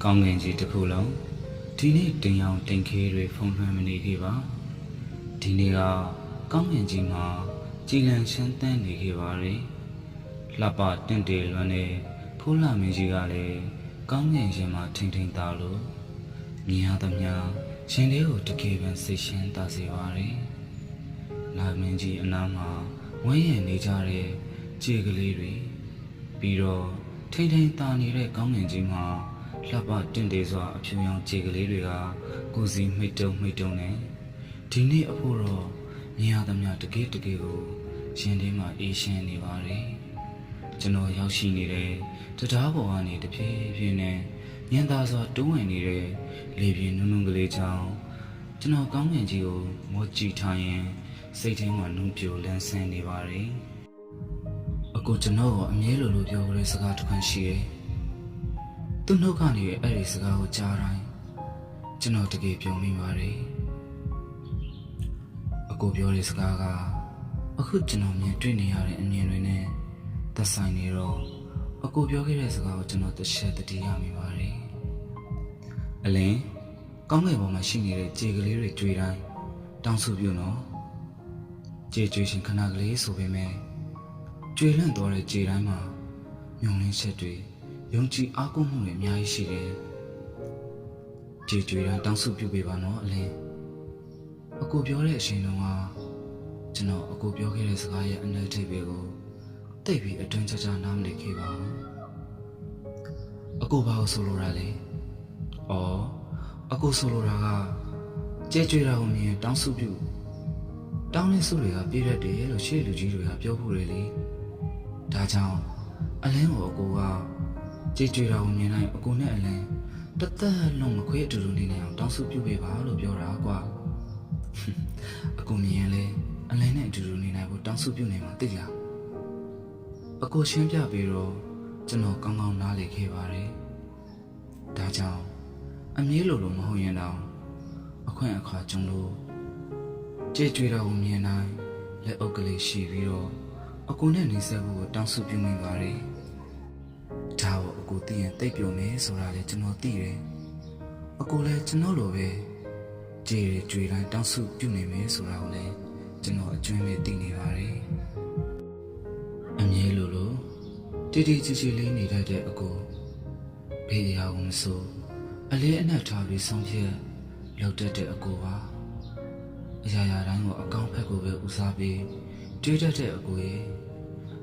ကောင်းငင်ကြီးတစ်ခုလုံးဒီနေ့တင်အောင်တင်ခေးတွေဖုံးလွှမ်းမနေခဲ့ပါဒီနေ့ကကောင်းငင်ကြီးမှာကြည်လင်ရှမ်းတန်းနေခဲ့ပါလေလှပတင့်တယ်လွန်းတဲ့ဖိုးလာမင်းကြီးကလည်းကောင်းငင်ရှင်မှာထိန်ထိန်သားလို့မြင်ရသမျှရှင်လေးကိုတကယ်ပင်စိတ်ရှင်းသားစေပါလေလာမင်းကြီးအနားမှာဝန်းရံနေကြတဲ့ကြေကလေးတွေပြီးတော့ထိန်ထိန်သားနေတဲ့ကောင်းငင်ကြီးမှာလှပတင့်တယ်စွာအဖြူရောင်ကြေကလေးတွေကကိုစီမိတ်တုံနဲ့ဒီနေ့အဖို့တော့မြင်ရသမျှတကယ်ကိုရှင်လေးမှာအေးရှင်းနေပါတယ်ကျွန်တော်ရောက်ရှိနေတဲ့တရားပေါ်ကနေတဖြည်းဖြည်းနဲ့ညံသာစွာတွန်းဝင်နေတဲ့လေပြင်းနုံနုံကလေးကြောင့်ကျွန်တော်ကောင်းငင်ကြီးကိုမောကြည့်ထားရင်စိတ်ထဲမှာနုံပြိုလန်းဆန်းနေပါတယ်အခုကျွန်တော်ကအမြဲလိုပြောကြတဲ့စကားတစ်ခွန်းရှိတယ်သူ့နှုတ်ကနေအဲ့ဒီစကားကိုကြားတိုင်းကျွန်တော်တကယ်ပြုံးမိပါတယ်အခုပြောတဲ့စကားကအခုကျွန်တော်မြင်တွေ့နေရတဲ့အမြင်တွေနဲ့သက်ဆိုင်နေတော့အခုပြောခဲ့တဲ့စကားကိုကျွန်တော်တစ်ချက်တတိယမိပါတယ်အလင်းကောင်းကင်ဘုံမှာရှိနေတဲ့ကြေကလေးတွေတွေ့တိုင်းတောင်းစုပြုနော်ကြေကျွေးရှင်ခဏကလေးဆိုပေမဲ့ကျွေလန့်သွားတဲ့ကြေတိုင်းမှာမြုံလင်းချက်တွေယုံကြည်အားကိုးမှုတွေအများကြီးရှိတယ်ကြေကျွေးတိုင်းတောင်းစုပြုပေးပါနော်အလင်းအခုပြောတဲ့အချိန်တုန်းကကျွန်တော်အခုပြောခဲ့တဲ့စကားရဲ့အနယ်ထိပ်တွေကိုတိတ်ပြီးအတွင်းကြနားမလည်ခဲ့ပါဘူးအခုဘာလို့ဆိုလိုတာလဲအခုဆိုလိုတာကကြဲကြွေတာကိုမြင်တောင်းစုပြုတောင်းတဲ့စုတွေကပြည့်တတ်တယ်လို့ရှေ့လူကြီးတွေကပြောဖို့လေဒါကြောင့်အလင်းကိုအကိုကကြဲကြွေတာကိုမြင်လိုက်အကိုနဲ့အလင်းတသက်လုံးမခွေးအတူတူနေနေအောင်တောင်းစုပြုပေးပါလို့ပြောတာကွာအကိုမြင်ရင်လေအလင်းနဲ့အတူတူနေနိုင်ဖို့တောင်းစုပြုနေမှာသိလားအကိုရှင်းပြပြီးတော့ကျွန်တော်ကောင်းကောင်းနားလည်ခဲ့ပါတယ်ဒါကြောင့်အမြဲလိုမဟုတ်ရင်တောင်အခွင့်အခါကျွန်တော်ကြည်ကြွေတာကိုမြင်တိုင်းလက်အုပ်ကလေးရှိပြီးတော့အကိုနဲ့နေဆက်ဖို့တောင်းစုပြုမိပါတယ်ဒါကိုအကိုသိရင်တိတ်ပြုံနေဆိုတာလေကျွန်တော်သိတယ်အကိုလည်းကျွန်တော်လိုပဲကြည်ကြွေတိုင်းတောင်းစုပြုနေမယ်ဆိုတာကိုလည်းကျွန်တော်အကျွမ်းမဲ့သိနေပါတယ်အမြဲလိုတီတီချီချီလေးနေတတ်တဲ့အကိုဘေးအရာကိုမစိုးအလေးအနက်ထားပြီးဆုံးဖြတ်လောက်တတ်တဲ့အကိုပါအရာရာတိုင်းကိုအကောင့်ဖက်ကိုပဲဦးစားပြီးတွေးတတ်တဲ့အကိုရဲ့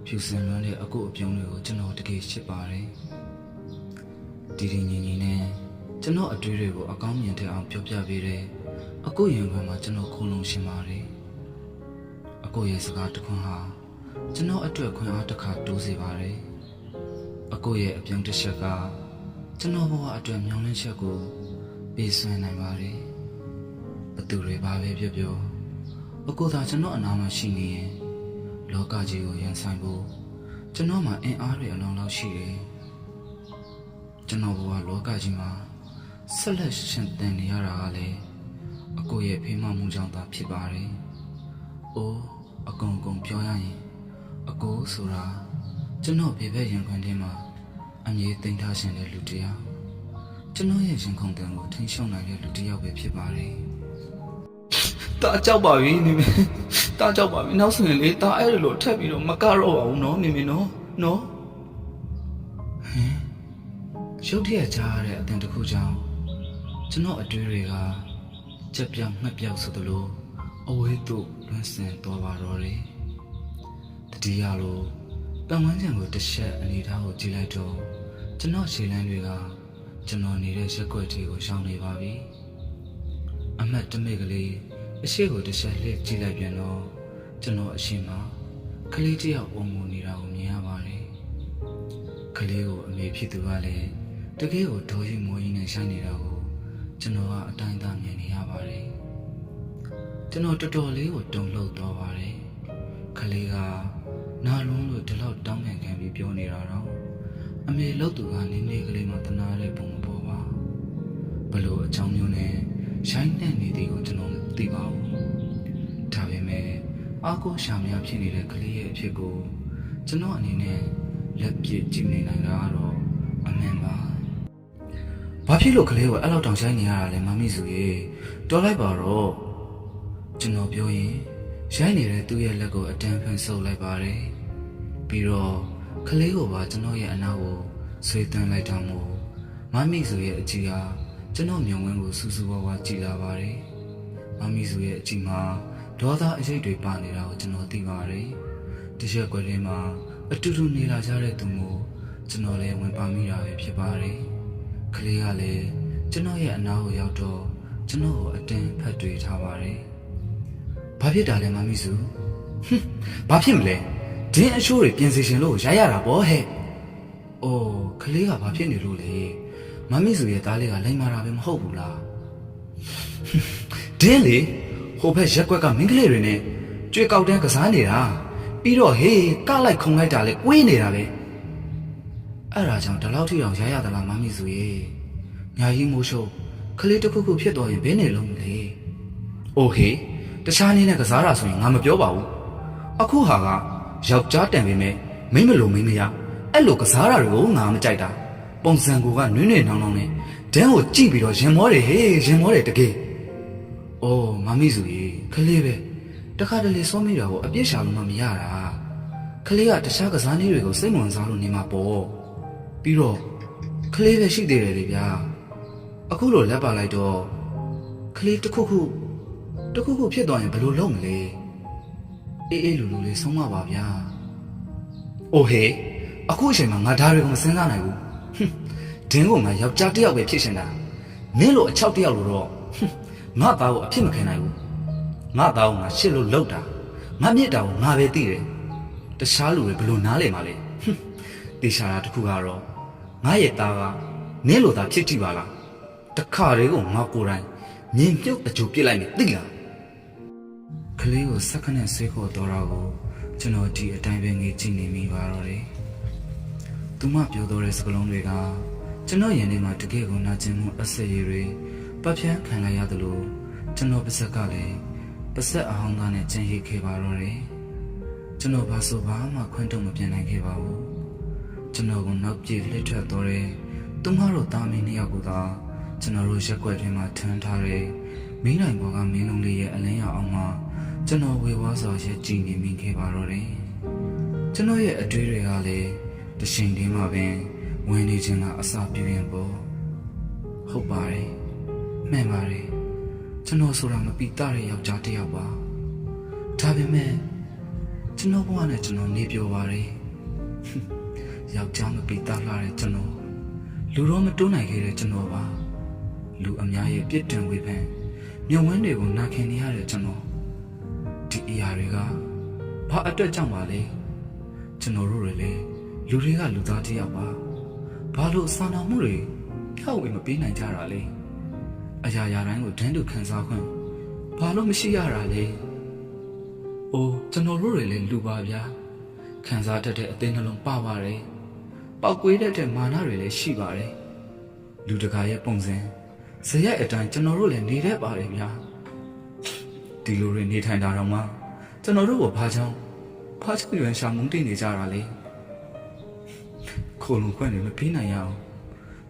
ဖြူစင်လွန်းတဲ့အကိုအပြုံးတွေကိုကျွန်တော်တကယ်ချစ်ပါတယ်တီတီငင်ငင်နဲ့ကျွန်တော်အတွေ့တွေကိုအကောင့်မြင်တဲ့အောင်ပြောပြပေးတဲ့အကိုရင်ခွင်မှာကျွန်တော်ခုံလုံးရှင်ပါတယ်အကိုရဲ့စကားတစ်ခွန်းဟာကျွန်တော်အတွက်ခွင့်အားတစ်ခါတိုးစေပါတယ်အကိုရဲ့အပြုံးတစ်ချက်ကကျွန်တော်ဘဝအတွက်မျောလင်းချက်ကိုပေးဆွမ်းနိုင်ပါတယ်ဘသူတွေဘာပဲပြောပြောအကိုသာကျွန်တော်အနာမှာရှိနေရင်လောကကြီးကိုရင်ဆိုင်ဖို့ကျွန်တော်မှာအင်အားတွေအလုံးလောက်ရှိတယ်ကျွန်တော်ဘဝလောကကြီးမှာဆက်လက်ရှင်သန်နေရတာကလည်းအကိုရဲ့ဖေးမမှုကြောင့်သာဖြစ်ပါတယ်အိုးအကုန်ပြောရရင်အကိုဆိုတာကျွန်တော်ဘေဘက်ရင်ခွင်ထဲမှာအမြဲသိမ်းထားရှင်တဲ့လူတစ်ယောက်ကျွန်တော်ရဲ့ရင်ခုန်တန်ကိုထိန်းချုပ်နိုင်တဲ့လူတစ်ယောက်ပဲဖြစ်ပါတယ်။တာကြောက်ပါပြီနေမင်း။တာကြောက်ပါပြီနောက်ဆိုရင်လေတာအဲ့လိုထက်ပြီးတော့မကတော့ပါဘူးနော်နေမင်းနော်။ဟင်ရုတ်တရက်ကြားရတဲ့အသံတစ်ခုကြောင့်ကျွန်တော်အတွေ့တွေကကြက်ပြောင်ငှက်ပြောက်ဆိုသလိုအဝေးသို့လွှမ်းဆန်သွားပါတော့တယ်။တတိယလိုတန်ဝန်းချံကိုတစ်ချက်အနေထားကိုကြည့်လိုက်တော့ကျွန်တော်ခြေလမ်းတွေကကျွန်တော်နေတဲ့ရက်ွက်တွေကိုရှောင်နေပါပြီအမတ်တမိတ်ကလေးအရှိကိုတစ်ချက်လှည့်ကြည့်လိုက်ပြန်တော့ကျွန်တော်အရှိမကလေးတစ်ယောက်ပုံမူနေတာကိုမြင်ရပါတယ်ကလေးကိုအမေဖြစ်သူကလည်းတကယ်ကိုဒေါ်ရီမိုးကြီးနဲ့ဆိုင်နေတာကိုကျွန်တော်ကအတိုင်းသားမြင်နေရပါတယ်ကျွန်တော်တော်တော်လေးကိုတုန်လှုပ်သွားပါတယ်ကလေးကနာလုံးလို့ဒီလောက်တောင်းခံခံပြီးပြောနေတာတော့အမေလောက်သူကနေနေကလေးမှတနာတဲ့ပုံမပေါ်ပါဘလို့အကြောင်းမျိုးနဲ့ရိုင်းနှံ့နေသည်ကိုကျွန်တော်မသိပါဘူးဒါပေမဲ့အားကိုးရှာများဖြစ်နေတဲ့ကလေးရဲ့အဖြစ်ကိုကျွန်တော်အနေနဲ့လက်ပြကြည့်နေနိုင်တာကတော့အမှန်ပါ ဘာဖြစ်လို့ကလေးကိုအဲ့လောက်တောင်ဆိုင်နေရတာလဲမမီစုရေတော်လိုက်ပါတော့ကျွန်တော်ပြောရင်ရိုက်နေတဲ့သူ့ရဲ့လက်ကိုအတန်းဖန်ဆုပ်လိုက်ပါတယ်ပြီးတော့ကလေးကိုပါကျွန်တော်ရဲ့အနာကိုဆွေးသွင်းလိုက်တာမို့မမီစုရဲ့အကြည့်ဟာကျွန်တော်မျက်ဝန်းကိုစူးစူးဝါးဝါကြည့်လာပါတယ်မမီစုရဲ့အကြည့်မှာဒေါသအရိပ်တွေပါနေတာကိုကျွန်တော်သိပါတယ်တရက်ွက်ထဲမှာအတူတူနေလာကြတဲ့သူမျိုးကျွန်တော်လည်းဝင်ပါမိတာပဲဖြစ်ပါတယ်ကလေးကလည်းကျွန်တော်ရဲ့အနာကိုရောက်တော့ကျွန်တော်ကိုအတင်းဖတ်တွေ့ထားပါတယ်ဘာဖြစ်တာလဲမမီစုဘာဖြစ်မလဲဒင်းအချိုးတွေပြင်စီရှင်လို့ရိုက်ရတာပေါ့ဟဲ့အိုးကလေးကဘာဖြစ်နေလို့လဲမမီစုရဲ့သားလေးကလိမ်မာတာပဲမဟုတ်ဘူးလားဒင်းလေဟိုဘက်ရက်ကွက်ကမင်းကလေးတွေနဲ့ကြွေကောက်တန်းကစားနေတာပြီးတော့ဟေးကလိုက်ခုံလိုက်တာလေကွေးနေတာပဲအဲ့ဒါကြောင့်ဒီလောက်ထိအောင်ရိုက်ရသလားမမီစုရဲ့ညာကြီးမိုးရှုပ်ကလေးတစ်ခုခုဖြစ်တော့ရင်ဘယ်နဲ့လုံးမလဲအိုးဟေးတခြားနည်းနဲ့ကစားတာဆိုရင်ငါမပြောပါဘူးအခုဟာကယောက်ျားတန်ပေမဲ့မိမလို့မိမရအဲ့လိုကစားတာတွေကိုငါမကြိုက်တာပုံစံကိုကနွင်းနေနောင်းနောင်းနဲ့ဒန်းကိုကြည့်ပြီးတော့ရင်မောတယ်ဟေးရင်မောတယ်တကယ်အိုးမမီစုကြီးကလေးပဲတခါတလေစောမိတာကိုအပြစ်ရှာလို့မရတာကလေးကတခြားကစားနည်းတွေကိုစိတ်ဝင်စားလို့နေမှာပေါ့ပြီးတော့ကလေးပဲရှိသေးတယ်လေဗျာအခုလိုလက်ပါလိုက်တော့ကလေးတစ်ခုခုဖြစ်သွားရင်ဘယ်လိုလုပ်မလဲအေးလူလေးဆုံးမပါဗျာအိုးဟေးအခုအချိန်မှာငါဒါတွေကိုမစဉ်းစားနိုင်ဘူးဒင်းကငါယောက်ျားတစ်ယောက်ပဲဖြစ်ရှင်တာနင်းလို့အချောက်တစ်ယောက်လို့တော့ငါသားကိုအဖြစ်မခံနိုင်ဘူးငါသားကိုငါရှစ်လို့လောက်တာငါမြစ်တာကိုငါပဲသိတယ်တခြားလူတွေဘယ်လိုနားလဲမှာလဲတေချာတာတစ်ခုကတော့ငါရဲ့သားကနင်းလို့သားဖြစ်ကြည့်ပါလားတခါတည်းကငါကိုယ်တိုင်မြင်ပြုတ်အကျိုးပြစ်လိုက်နေသိလားကလေးကိုစက္ကန့်နဲ့ဆေးခေါ်တော့တာကိုကျွန်တော်ဒီအတိုင်းပဲငေးကြည့်နေမိပါတော့တယ်သူမပြောတော့တဲ့စကားလုံးတွေကကျွန်တော်ရင်ထဲမှာတကယ်ကိုနာကျင်မှုအဆက်ရည်တွေပတ်ဖြန်းခံလိုက်ရတယ်လို့ကျွန်တော်ပါဇက်ကလည်းပါဇက်အဟောင်းသားနဲ့ကြံ့ရိတ်ခဲ့ပါတော့တယ်ကျွန်တော်ဘာဆိုဘာမှခွင့်တုံမပြနိုင်ခဲ့ပါဘူးကျွန်တော်ကနောက်ပြေးလှည့်ထွက်တော့တယ်သူမတို့တာမင်းနှစ်ယောက်ကကျွန်တော်တို့ရက်ွက်ထဲမှာထမ်းထားတဲ့မင်းနိုင်ဘောကမင်းလုံးလေးရဲ့အလင်းရောင်အောင်မှာကျွန်တော်ဝေဝါးစွာရက်ကြည့်နေမိခဲ့ပါတော့တယ်ကျွန်တော်ရဲ့အတွေးတွေကလည်းတချိန်တည်းမှာပင်ဝင်နေခြင်းကအစာပြင်းရင်ပေါ့ဟုတ်ပါတယ်မှန်ပါတယ်ကျွန်တော်ဆိုတာမပီတာတဲ့ယောက်ျားတစ်ယောက်ပါဒါပေမဲ့ကျွန်တော်ဘဝနဲ့ကျွန်တော်နေပြောပါတယ်ယောက်ျားမပီတာလာတဲ့ကျွန်တော်လူတော့မတိုးနိုင်ခဲ့တဲ့ကျွန်တော်ပါလူအများရဲ့ပြစ်တင်ဝေဖန်မြုံဝန်းတွေကိုနာခင်နေရတဲ့ကျွန်တော်ဒီအရာတွေကဘာအတွက်ကြောင့်ပါလဲကျွန်တော်တို့တွေလေလူတွေကလူသားတစ်ယောက်ပါဘာလို့စာနာမှုတွေဖြောက်ဝေမပေးနိုင်ကြတာလဲအရာရာတိုင်းကိုတန်းတူခံစားခွင့်ဘာလို့မရှိရတာလဲအိုးကျွန်တော်တို့တွေလည်းလူပါဗျာခံစားတတ်တဲ့အသင်းနှလုံးပါပါတယ်ပောက်ကွေးတတ်တဲ့မာနတွေလည်းရှိပါတယ်လူတကာရဲ့ပုံစံဇယက်အတိုင်းကျွန်တော်တို့လည်းနေတတ်ပါတယ်ဗျာဒီလိုတွေနေထိုင်တာတော့မှကျွန်တော်တို့ကဘာကြောင့်ရွံရှာမုန်းတိနေကြတာလဲခိုးလုံခွင့်တွေမပြီးနိုင်ရအောင်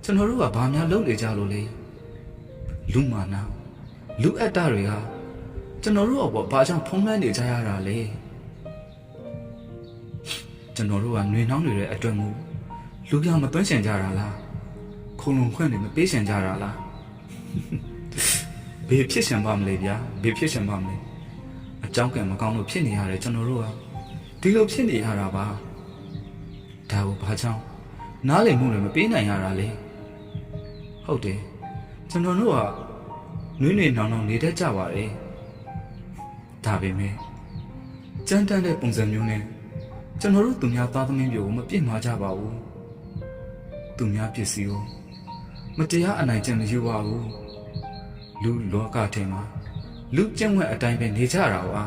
ကျွန်တော်တို့ကဘာများလုပ်နေကြလို့လဲလူမာနာလူအတ္တတွေကကျွန်တော်တို့ကဘာကြောင့်ဖုံးလွှမ်းနေကြရတာလဲကျွန်တော်တို့ကຫນွေနှောင်းနေတဲ့အတွက်မို့လူကြောင်မသွင်းချင်ကြတာလားခိုးလုံခွင့်တွေမပေးချင်ကြတာလားဘေးဖြစ်ချင်ပါမလဲဗျာဘေးဖြစ်ချင်ပါမလဲအကြောင်းကံမကောင်းလို့ဖြစ်နေရတယ်ကျွန်တော်တို့ကဒီလိုဖြစ်နေရတာပါဒါကိုဘာကြောင့်နားလည်မှုတွေမပေးနိုင်ရတာလဲဟုတ်တယ်ကျွန်တော်တို့ကနွေးနေနောင်နောင်နေတတ်ကြပါတယ်ဒါပေမဲ့ကြမ်းတမ်းတဲ့ပုံစံမျိုးနဲ့ကျွန်တော်တို့သူများသားသမီးမျိုးကိုမပြစ်မှားကြပါဘူးသူများပစ္စည်းကိုမတရားအနိုင်ကျင့်မယူပါဘူးလူလောကထဲမှာလူကျင့်ဝတ်အတိုင်းပဲနေကြတာပါ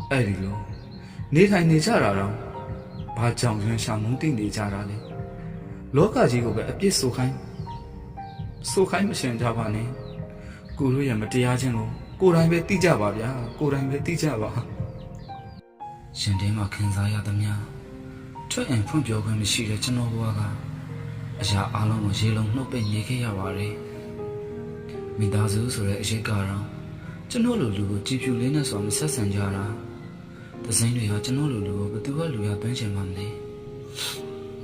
အဲ့ဒီလိုနေထိုင်နေကြတာတော့ဘာကြောင့်ရွံရှာမုန်းတိနေကြတာလဲလောကကြီးကိုပဲအပြစ်ဆိုခိုင်းမရှင်ကြပါနဲ့ကိုတို့ရဲ့မတရားခြင်းကိုကိုယ်တိုင်ပဲသိကြပါဗျာကိုယ်တိုင်ပဲသိကြပါရှင်တဲမှာခံစားရသမျှထွက်ရင်ဖွင့်ပြောခွင့်မရှိတဲ့ကျွန်တော်ဘဝက အရာအလုံးကိုရေလုံးနှုတ်ပိတ်နေခဲ့ရပါတယ်မိသားစုဆိုတဲ့အရေးကတော့ကျွန်တော်လိုလူကိုကြည်ဖြူလေးနဲ့ဆိုမဆက်ဆံကြတာသစိမ်းတွေရောကျွန်တော်လိုလူကိုဘယ်သူကလူရပန်းချင်မှမလဲ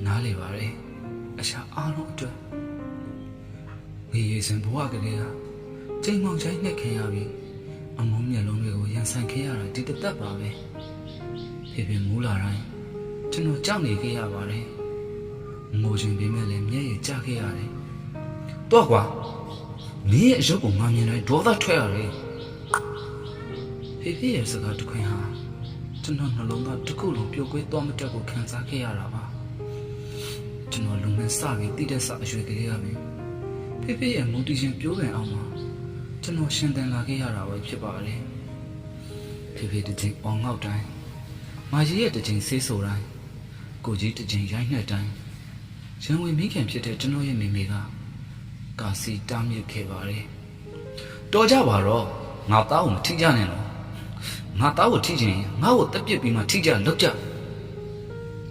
နားလေပါတယ်အရာအလုံးအတွက်ဝေရစံဘဝကလေးကချိန်မောင်ချိုင်းနဲ့ခင်ရပြီးအမုန်းမျက်လုံးတွေကိုရန်ဆန်ခဲ့ရတာဒီတသက်ပါပဲဖြစ်ဖြစ်မူးလာတိုင်းကျွန်တော်ကြောက်နေခဲ့ရပါတယ်ငိုချင်ပေမဲ့လည်းမျက်ရည်ကျခဲ့ရတယ်တော့ကွာမင်းရဲ့အရုပ်ကိုငါမြင်တိုင်းဒေါသထွက်ရတယ်ဖေဖေရဲ့စကားတစ်ခွင်ဟာကျွန်တော်နှလုံးသားတစ်ခုလုံးပြိုကွဲသွားမတက်ကိုခံစားခဲ့ရတာပါကျွန်တော်လုံနဲ့စပြီးတိတက်စအရွယ်ကလေးရပြီဖေဖေရဲ့မူတည်ခြင်းပြိုးပင်အောင်မှာကျွန်တော်ရှင်သန်လာခဲ့ရတာပဲဖြစ်ပါတယ်ဖေဖေတစ်ချိန်အောင်ငေါက်တိုင်းမာကြီးရဲ့တစ်ချိန်ဆေးဆိုတိုင်းကိုကြီးတစ်ချိန်ရိုင်းနှက်တိုင်းရန်ဝင်မိခင်ဖြစ်တဲ့ကျွန်တော်ရဲ့မိမိကကာစီတားမြစ်ခဲ့ပါတယ်တော်ကြပါတော့ငါသားကိုမထိကြနဲ့တော့ငါသားကိုထိချင်ရင်ငါ့ကိုတက်ပစ်ပြီးမှထိကြလောက်ကြ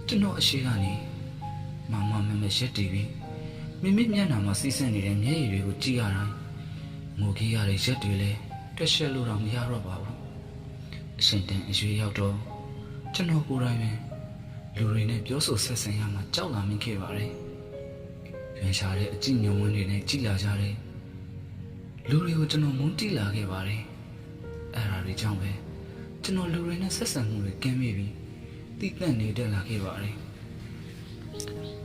ကျွန်တော်အရှိကနေမမမမရက်တီးပြီးမိမိမျက်နှာမှာစီးဆင်းနေတဲ့မျက်ရည်တွေကိုကြည့်ရတိုင်းငိုကြီးရတဲ့ရက်တွေလည်းတွက်ချက်လို့တော့မရတော့ပါဘူးအရှင်တန်အရွေရောက်တော့ကျွန်တော်ကိုယ်တိုင်ပဲလူတွေနဲ့ပြောဆိုဆက်ဆံရမှာကြောက်လာမိခဲ့ပါတယ်ရွှင်ရှားတဲ့အကြည့်ညုံဝန်းတွေနဲ့ကြည်လာကြတဲ့လူတွေကိုကျွန်တော်မုန်းတိလာခဲ့ပါတယ်အဲ့ဒါတွေကြောင့်ပဲကျွန်တော်လူတွေနဲ့ဆက်ဆံမှုတွေကင်းမိပြီးတိကျနေတက်လာခဲ့ပါတယ်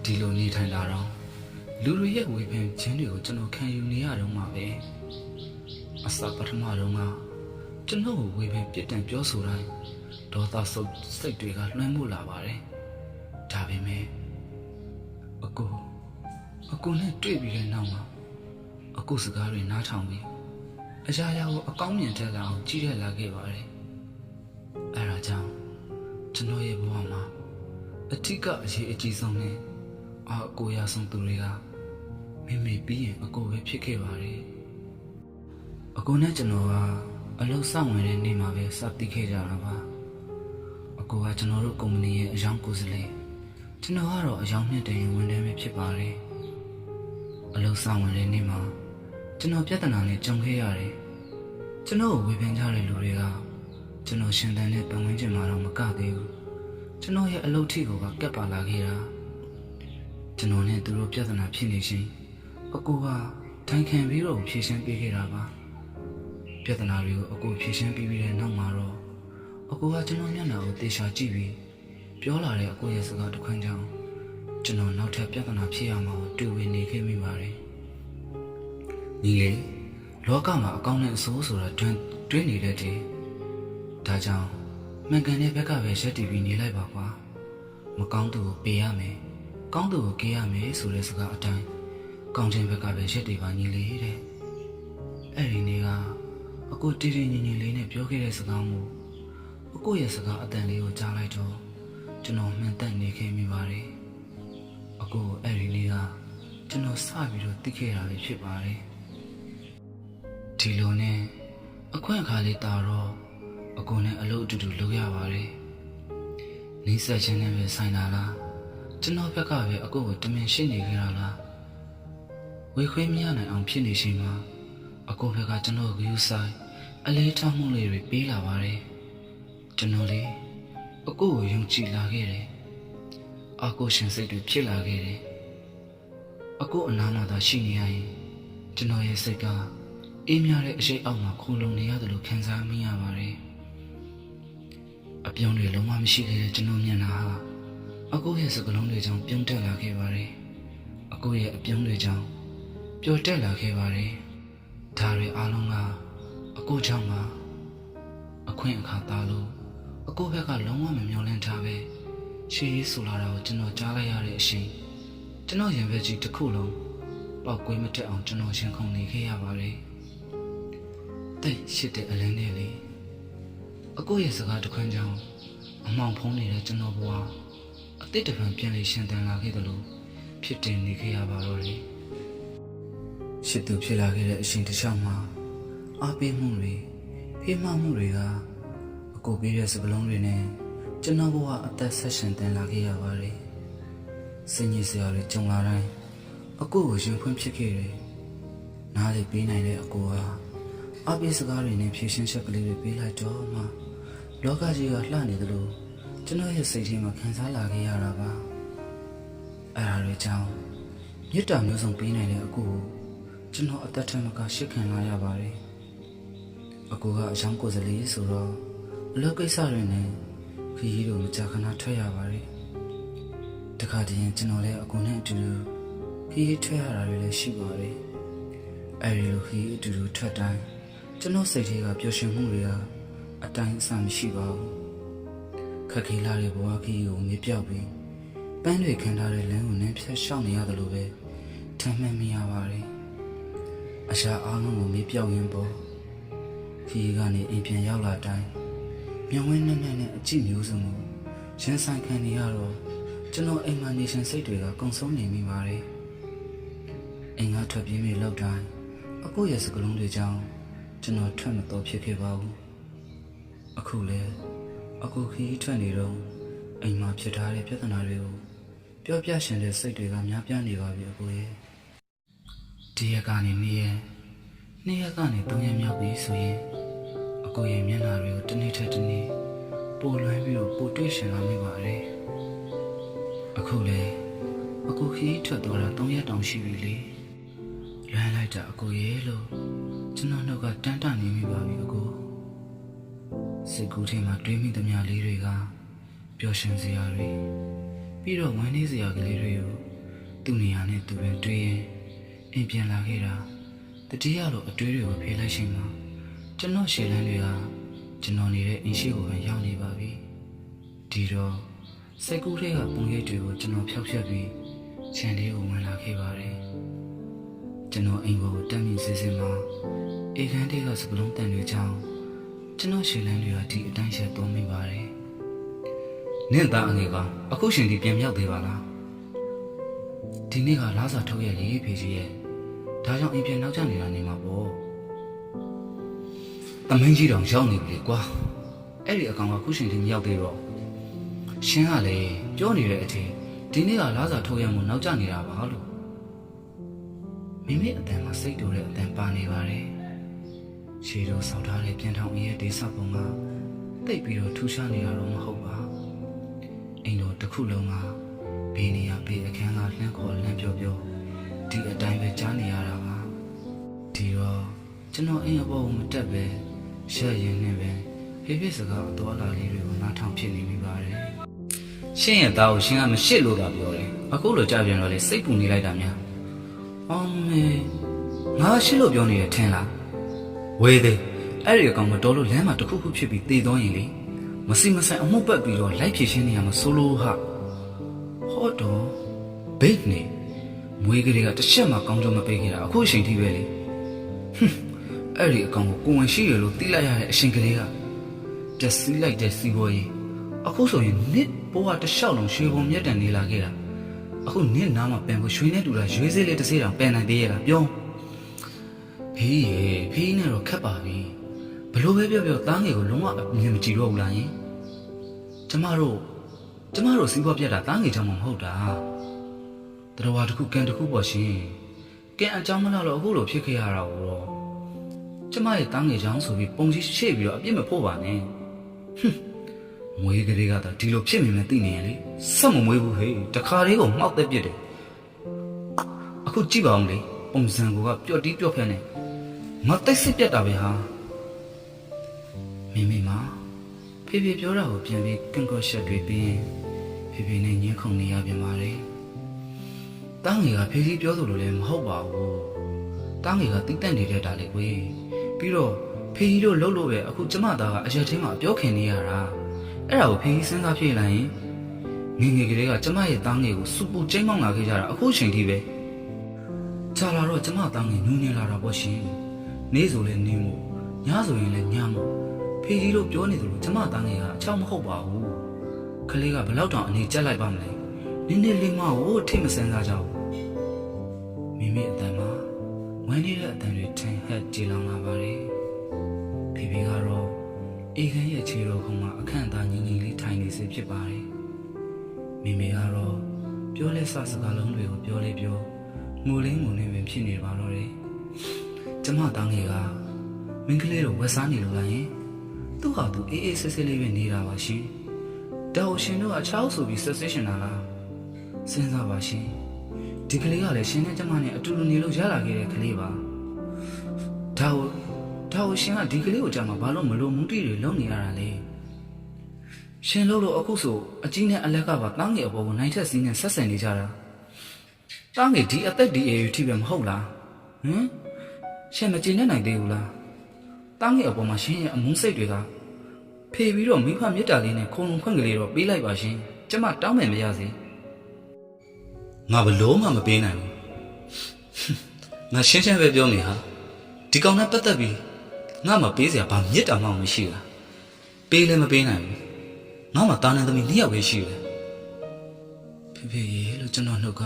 ဒီလိုနေထိုင်လာတော့လူတွေရဲ့ဝေဖန်ခြင်းတွေကိုကျွန်တော်ခံယူနေရတော့မှပဲအစပထမတော့ကကျွန်တော်ကိုဝေဖန်ပြစ်ဒဏ်ပြောဆိုတိုင်းဒေါသဆုပ်စိတ်တွေကလွှမ်းမိုးလာပါတယ်ဒါပေမဲ့အကိုနဲ့တွေ့ပြီးတဲ့နောက်မှာအကိုစကားတွေနားထောင်ပြီးအရာရာကိုအကောင်းမြင်ထက်လာအောင်ကြီးရလာခဲ့ပါတယ်အဲဒါကြောင့်ကျွန်တော်ရဲ့ဘဝမှာအထက်ကအရေးအကြီးဆုံးနဲ့အကိုရဆုံးသူတွေကမိပြီးရင်အကိုပဲဖြစ်ခဲ့ပါတယ်အကိုနဲ့ကျွန်တော်ကအလုပ်ဆောင်ဝင်တဲ့နေ့မှာပဲစတင်ခဲ့ကြတာပါအကိုကကျွန်တော်တို့ကုမ္ပဏီရဲ့အယောင်ကိုယ်စားလှယ်ကျွန်တော်ကတော့အယောင်နှစ်တည်းဝန်ထမ်းပဲဖြစ်ပါတယ်အလုပ်ဆောင်ဝင်တဲ့နေ့မှာကျွန်တော်ပြဿနာနဲ့ကြုံခဲ့ရတယ်ကျွန်တော်ကိုဝေဖန်ကြတဲ့လူတွေကကျွန်တော်ရှင်သန်တဲ့ပတ်ဝန်းကျင်မှာတော့မကသေးဘူးကျွန်တော်ရဲ့အလုပ်ထိကိုကကပ်ပါလာခဲ့တာကျွန်တော်နဲ့သူတို့ပြဿနာဖြစ်နေချင်းအကိုကထိုင်ခံပြီးတော့ဖြေရှင်းပေးခဲ့တာပါပြဿနာတွေကိုအကိုဖြေရှင်းပြီးတဲ့နောက်မှာတော့အကိုကကျွန်တော်မျက်နှာကိုတေချာကြည့်ပြီးပြောလာတဲ့အကိုရဲ့စကားတစ်ခွန်းကြောင့်ကျွန်တော်နောက်ထပ်ပြဿနာဖြစ်ရမှာကိုတွေ့ဝေနေခဲ့မိပါတယ်ညီလေးလောကမှာအကောင်းနဲ့အဆိုးဆိုတာတွင်းနေတဲ့တည်းဒါကြောင့်မှန်ကန်တဲ့ဘက်ကပဲရက်တည်ပြီးနေလိုက်ပါကွာမကောင်းသူကိုပေးရမယ်ကောင်းသူကိုကေးရမယ်ဆိုတဲ့စကားအတိုင်းကောင်းခြင်းဘက်ကပဲရက်တည်ပါညီလေးတဲ့အဲ့ဒီနေ့ကအကိုတည်တည်ငြိမ်ငြိမ်လေးနဲ့ပြောခဲ့တဲ့စကားမျိုးအကိုရဲ့စကားအတန်လေးကိုကြားလိုက်တော့ကျွန်တော်မှန်သက်နေခဲ့မိပါတယ်အကိုအဲ့ဒီနေ့ကကျွန်တော်စပြီးတော့သိခဲ့တာပဲဖြစ်ပါတယ်ဒီလိုနဲ့အခွင့်အခါလေးတာတော့အကိုနဲ့အလုပ်အတူတူလုပ်ရပါတယ်နီးစပ်ခြင်းနဲ့ပဲဆိုင်တာလားကျွန်တော်ဘက်ကပဲအကိုကိုတမင်ရှင်းနေကြတာလားဝေခွေးမရနိုင်အောင်ဖြစ်နေချိန်မှာအကိုဘက်ကကျွန်တော်ကိုယူဆိုင်အလေးထားမှုလေးတွေပေးလာပါတယ်ကျွန်တော်လေအကိုကိုယုံကြည်လာခဲ့တယ်အကိုရှင်စိတ်တွေဖြစ်လာခဲ့တယ်အကိုအနားမှာသာရှိနေရရင်ကျွန်တော်ရဲ့စိတ်ကအေးမြတဲ့အရှိတ်အောက်မှာခိုလုံနေရတယ်လို့ခံစားမိရပါတယ်အပြောင်းတွေလုံးဝမရှိခဲ့တဲ့ကျွန်တော်မျက်နှာဟာအကိုရဲ့စကားလုံးတွေကြောင့်ပြုံးတက်လာခဲ့ပါတယ်အကိုရဲ့အပြောင်းတွေကြောင့်ပျော်တက်လာခဲ့ပါတယ်ဒါတွေအားလုံးကအကိုကြောင့်ပါအခွင့်အခါသားလို့အကိုဘက်ကလုံးဝမမျှော်လင့်ထားပဲရှေးရေးဆိုလာတာကိုကျွန်တော်ကြားလိုက်ရတဲ့အချိန်ကျွန်တော်ရင်ဘက်ကြီးတစ်ခုလုံးပေါက်ကွေးမတက်အောင်ကျွန်တော်ရှင်ခုန်နေခဲ့ရပါတယ်တိတ်ရှိတဲ့အလင်းလေးလေအကိုရဲ့စကားတစ်ခွန်းကြောင့်အမောင်ဖုံးနေတဲ့ကျွန်တော်ဘဝအတိတ်တပံပြန်လေရှင်တန်လာခဲ့တယ်လို့ဖြစ်တင်နေခဲ့ရပါတော့တယ်ရှစ်သူဖြစ်လာခဲ့တဲ့အချိန်တစ်ချောင်းမှာအားပေးမှုတွေဖေးမှမှုတွေကအကိုပေးတဲ့စပလုံးတွေနဲ့ကျွန်တော်ဘဝအသက်ဆက်ရှင်တန်လာခဲ့ရပါတယ်စင်ကြီးစရာတွေကြုံလာတိုင်း အကိုကိုရင်ဖွင့်ဖြစ်ခဲ့တယ်နားလေပေးနိုင်တဲ့အကိုကအပိစကားတွေနဲ့ဖြည့်ရှင်းချက်ကလေးတွေပေးလိုက်တော့မှလောကကြီးကလှနေသလိုကျွန်တော်ရဲ့စိတ်ထဲမှာခံစားလာခဲ့ရတာပါအဲ့ဒါတွေကြောင့်မြစ်တာမျိုးစုံပေးနိုင်တဲ့အကိုကိုကျွန်တော်အသက်ထက်မကရှစ်ခံလာရပါတယ်အကိုကအယောင်ကိုယ်စားလှယ်ဆိုတော့အလုပ်ကိစ္စတွေနဲ့ခရီးတို့မကြာခဏထွက်ရပါတယ်တခါတည်းကျွန်တော်လည်းအကိုနဲ့အတူတူခရီးထွက်ရတာတွေလည်းရှိပါတယ်အဲ့ဒီလိုခရီးအတူတူထွက်တိုင်းကျွန်တော်စိတ်ထဲကပျော်ရွှင်မှုတွေကအတိုင်းအဆမရှိပါဘူးခက်ခဲလာတဲ့ဘဝခရီးကိုမြပြောက်ပြီးပန်းတွေခံထားတဲ့လမ်းကိုနင်းဖြတ်ရှောင်နေရတယ်လို့ပဲထမ်းမှတ်မိရပါတယ်အရှာအားလုံးကိုမြပြောက်ရင်းပေါ်ခရီးကနေအိမ်ပြန်ရောက်လာတိုင်းမျက်ဝန်းနဲ့အကြည့်မျိုးစုံကိုရန်ဆိုင်ခံနေရတော့ကျွန်တော်အိမ်မှာနေရှင်စိတ်တွေကကုံဆုံးနေမိပါတယ်အိမ်ကထွက်ပြေးမိလောက်တိုင်းအကိုရဲ့စကလုံးတွေကြောင့်ကျွန်တော်ထွက်မတော်ဖြစ်ခဲ့ပါဘူးအခုလဲအကိုခီးထွက်နေတော့အိမ်မှာဖြစ်ထားတဲ့ပြဿနာတွေကိုပြောပြရှင်တဲ့စိတ်တွေကများပြားနေပါပြီအကိုရဲ့ဒီရက်ကနေ2ရက်ကနေ3ရက်မြောက်ပြီဆိုရင်အကိုရဲ့မျက်နှာတွေကိုတစ်နေ့ထက်တစ်နေ့ပိုလွှမ်းပြီးတော့ပိုတွေ့ရှင်လာမိပါတယ်အခုလေအကိုခီးထွက်သွားတာ3ရက်တောင်ရှိပြီလေလွှမ်းလိုက်တာအကိုရဲ့လို့ကျွန်တော်တို့ကတန်းတနေမိပါပြီအကိုစိတ်ကူးထဲမှာတွေးမိသမျှလေးတွေကပျော်ရွှင်စရာတွေပြီးတော့ဝမ်းနည်းစရာကလေးတွေကိုသူ့နေရာနဲ့သူပဲတွေးရင်အိမ်ပြန်လာခဲ့တာတတိယလိုအတွေးတွေကိုဖေးလိုက်ချိန်မှာကျွန်တော်ရှေ့လန်းတွေကကျွန်တော်နေတဲ့အိမ်ရှိကိုပဲရောက်နေပါပြီဒီတော့စိတ်ကူးထဲကပုံရိပ်တွေကိုကျွန်တော်ဖျောက်ဖျက်ပြီးခြံလေးကိုဝင်လာခဲ့ပါတယ်ကျွန်တော်အိမ်ကိုတက်မြင့်စစ်စစ်မှာအေခန်းတွေကစပလုံးတန်တွေကြောင့်ကျွန်တော်ရှေ့လန်းတွေကဒီအတိုင်းဆက်သွန်းမိပါတယ်နင့်သားအငယ်ကအခုရှင်ဒီပြန်မြောက်သေးပါလားဒီနေ့ကလားစာထုတ်ရလေဖေကြီးရဲ့ဒါကြောင့်အိမ်ပြန်နောက်ကျနေတာနေမှာပေါ့တမင်းကြီးတောင်ရောက်နေပြီကွာအဲ့ဒီအကောင်ကအခုရှင်ဒီမရောက်သေးတော့ရှင်ကလည်းပြောနေတဲ့အထင်ဒီနေ့ကလားစာထုတ်ရမှုနောက်ကျနေတာပါလို့မိမိအတန်မှာစိတ်တူတဲ့အတန်ပါနေပါတယ်ခြေတော်ဆောက်ထားတဲ့ပြန်ထောင်ရဲ့ဒေသပုံကတိတ်ပြီးတော့ထူးခြားနေတာတော့မဟုတ်ပါအိမ်တော်တစ်ခုလုံးကဘေးနေရဘေးအခန်းကလှမ်းခေါ်လှမ်းပြောဒီအတိုင်းပဲကြားနေရတာပါဒီတော့ကျွန်တော်အိမ်အပေါ်ကိုမတက်ပဲရှက်ရင်နဲ့ပဲဖေဖေစကားအတော်လာလေးတွေကိုနားထောင်ဖြစ်နေမိပါတယ်ရှင်းရဲ့သားကိုရှင်းကမရှိလို့သာပြောတယ်အခုလိုကြပြန်တော့လေစိတ်ပူနေလိုက်တာများအော်မေငါရှင်းလို့ပြောနေတယ်ထင်လားဝေးသေးအဲ့ဒီအကောင်မတော်လို့လမ်းမှာတစ်ခုခုဖြစ်ပြီးတည်သွားရင်လေမစီမဆိုင်အမှုပတ်ပြီးတော့လိုက်ဖြည့်ရှင်းနေရမှာဆိုလို့ဟာဟောတော့ဘိတ်နေမွေးကလေးကတစ်ချက်မှကောင်းကြမပေးခဲ့တာအခုအချိန်ထိပဲလေအဲ့ဒီအကောင်ကိုဝင်ရှိရလို့တီးလိုက်ရတဲ့အရှင်ကလေးကတက်စီးလိုက်တဲ့စီးပေါ်ကြီးအခုဆိုရင်နစ်ဘိုးကတစ်လျှောက်လုံးရွှေပုံမြက်တန်နေလာခဲ့တာအခုနစ်နားမှာပန်ဖို့ရွှေနဲ့တူတာရွေးစေးလေးတစ်စေးတောင်ပန်နိုင်သေးရလားပြောဖေးနဲ့တော့ခက်ပါပြီဘလို့ပဲပြောသားငယ်ကိုလုံးဝအမြင်မကြည့်တော့ဘူးလားယင်ကျမတို့စီးပွားပြတ်တာသားငယ်ကြောင့်မဟုတ်တာတော်တစ်ခုကန်တစ်ခုပေါ့ရှင်ကန်အကြောင်းမလားလို့အခုလိုဖြစ်ခဲ့ရတာတော့ကျမရဲ့သားငယ်ကြောင့်ဆိုပြီးပုံကြီးရှေ့ပြီးတော့အပြစ်မဖို့ပါနဲ့မွေးကလေးကတော့ဒီလိုဖြစ်နေမှသိနေရလေဆက်မမွေးဘူးဟေးတခါလေးကိုမှောက်သက်ပြစ်တယ်အခုကြည့်ပါဦးလေပုံစံကပျော့တီးပျော့ဖက်နေငါတိတ်စစ်ပြတ်တာပဲဟာမိမဖေဖေပြောတာကိုပြန်ပြီးကန့်ကွက်ချက်တွေပြီးဖေဖေနဲ့ညှင်းခုန်နေရပြန်ပါလေတားငယ်ကဖေကြီးပြောသလိုလည်းမဟုတ်ပါဘူးတားငယ်ကတိတ်တန့်နေတဲ့တာလေကွယ်ပြီးတော့ဖေကြီးတို့လှုပ်လို့ပဲအခုကျမသားကအရက်ချင်းမှာပြောခင်နေရတာအဲ့ဒါကိုဖေကြီးစဉ်းစားဖြေလိုက်ရင်ငယ်ကလေးကကျမရဲ့တားငယ်ကိုစူပူကျိန်းမောင်းလာခဲ့ကြတာအခုချိန်ထိပဲချလာတော့ကျမတားငယ်နူးနေလာတာပေါ့ရှင်နေ့ဆိုလည်းနေမို့ညဆိုရင်လည်းညမို့ဖေကြီးတို့ပြောနေသလိုကျမသားငယ်ကအချောင်းမဟုတ်ပါဘူးခလေးကဘလောက်တောင်အနေကျက်လိုက်ပါမလဲနင်းနေလေးမကိုထိတ်မစမ်းစားကြဘူးမိမိအတန်မှာဝမ်းနေတဲ့အတန်တွေထင်ဟက်ကြည်လောင်လာပါတယ်ဖေဖေကတော့အေခန်းရဲ့ခြေတော်ခုံမှာအခန့်အသားငြိမ်ငြိမ်လေးထိုင်နေစေဖြစ်ပါတယ်မိမိကတော့ပြောလဲစစကားလုံးတွေကိုပြောလေပြော ငိုလင်းငိုနေပင်ဖြစ်နေပါတော့တယ်ကျမတောင်းငယ်ကမင်းကလေးတို့ဝက်စားနေလို့လားယင်သူ့ဟာသူအေးအေးဆေးဆေးလေးပဲနေတာပါရှင်တောင်ရှင်တို့အခြားဆိုပြီးဆက်စစ်ရှင်တာလားစဉ်းစားပါရှင်ဒီကလေးကလည်းရှင်နဲ့ကျမနဲ့အတူတူနေလို့ရလာခဲ့တဲ့ကလေးပါဒါကိုရှင်ကဒီကလေးကိုကြာမှာဘာလို့မလို့မူတီတွေလုံနေရတာလဲရှင်လို့အခုဆိုအကြီးနဲ့အလက်ကပါတောင်းငယ်အပေါ်ကိုနိုင်ထက်စီးနဲ့ဆက်ဆံနေကြတာတောင်းငယ်ဒီအသက်ဒီအေယူထိပဲမဟုတ်လားဟမ်ရှင်မကြည်နဲ့နိုင်သေးဘူးလားတောင်းငယ်အပေါ်မှာရှင်ရဲ့အမုန်းစိတ်တွေကဖေပြီးတော့မိဖမြတ်တာလေးနဲ့ခုံလုံးဖွင့်ကလေးတော့ပေးလိုက်ပါရှင်ကျမတောင်းမယ်မရစေငါဘလို့မှမပေးနိုင်ဘူးငါရှင်းရှင်းပဲပြောနေဟာဒီကောင်နဲ့ပတ်သက်ပြီးငါမပေးစရာဘာမြတ်တာမှမရှိဘူးပေးလည်းမပေးနိုင်ဘူးငါမှတာနေသမီး2ယောက်ပဲရှိတယ်ဖေဖေရေလို့ကျွန်တော်နှုတ်က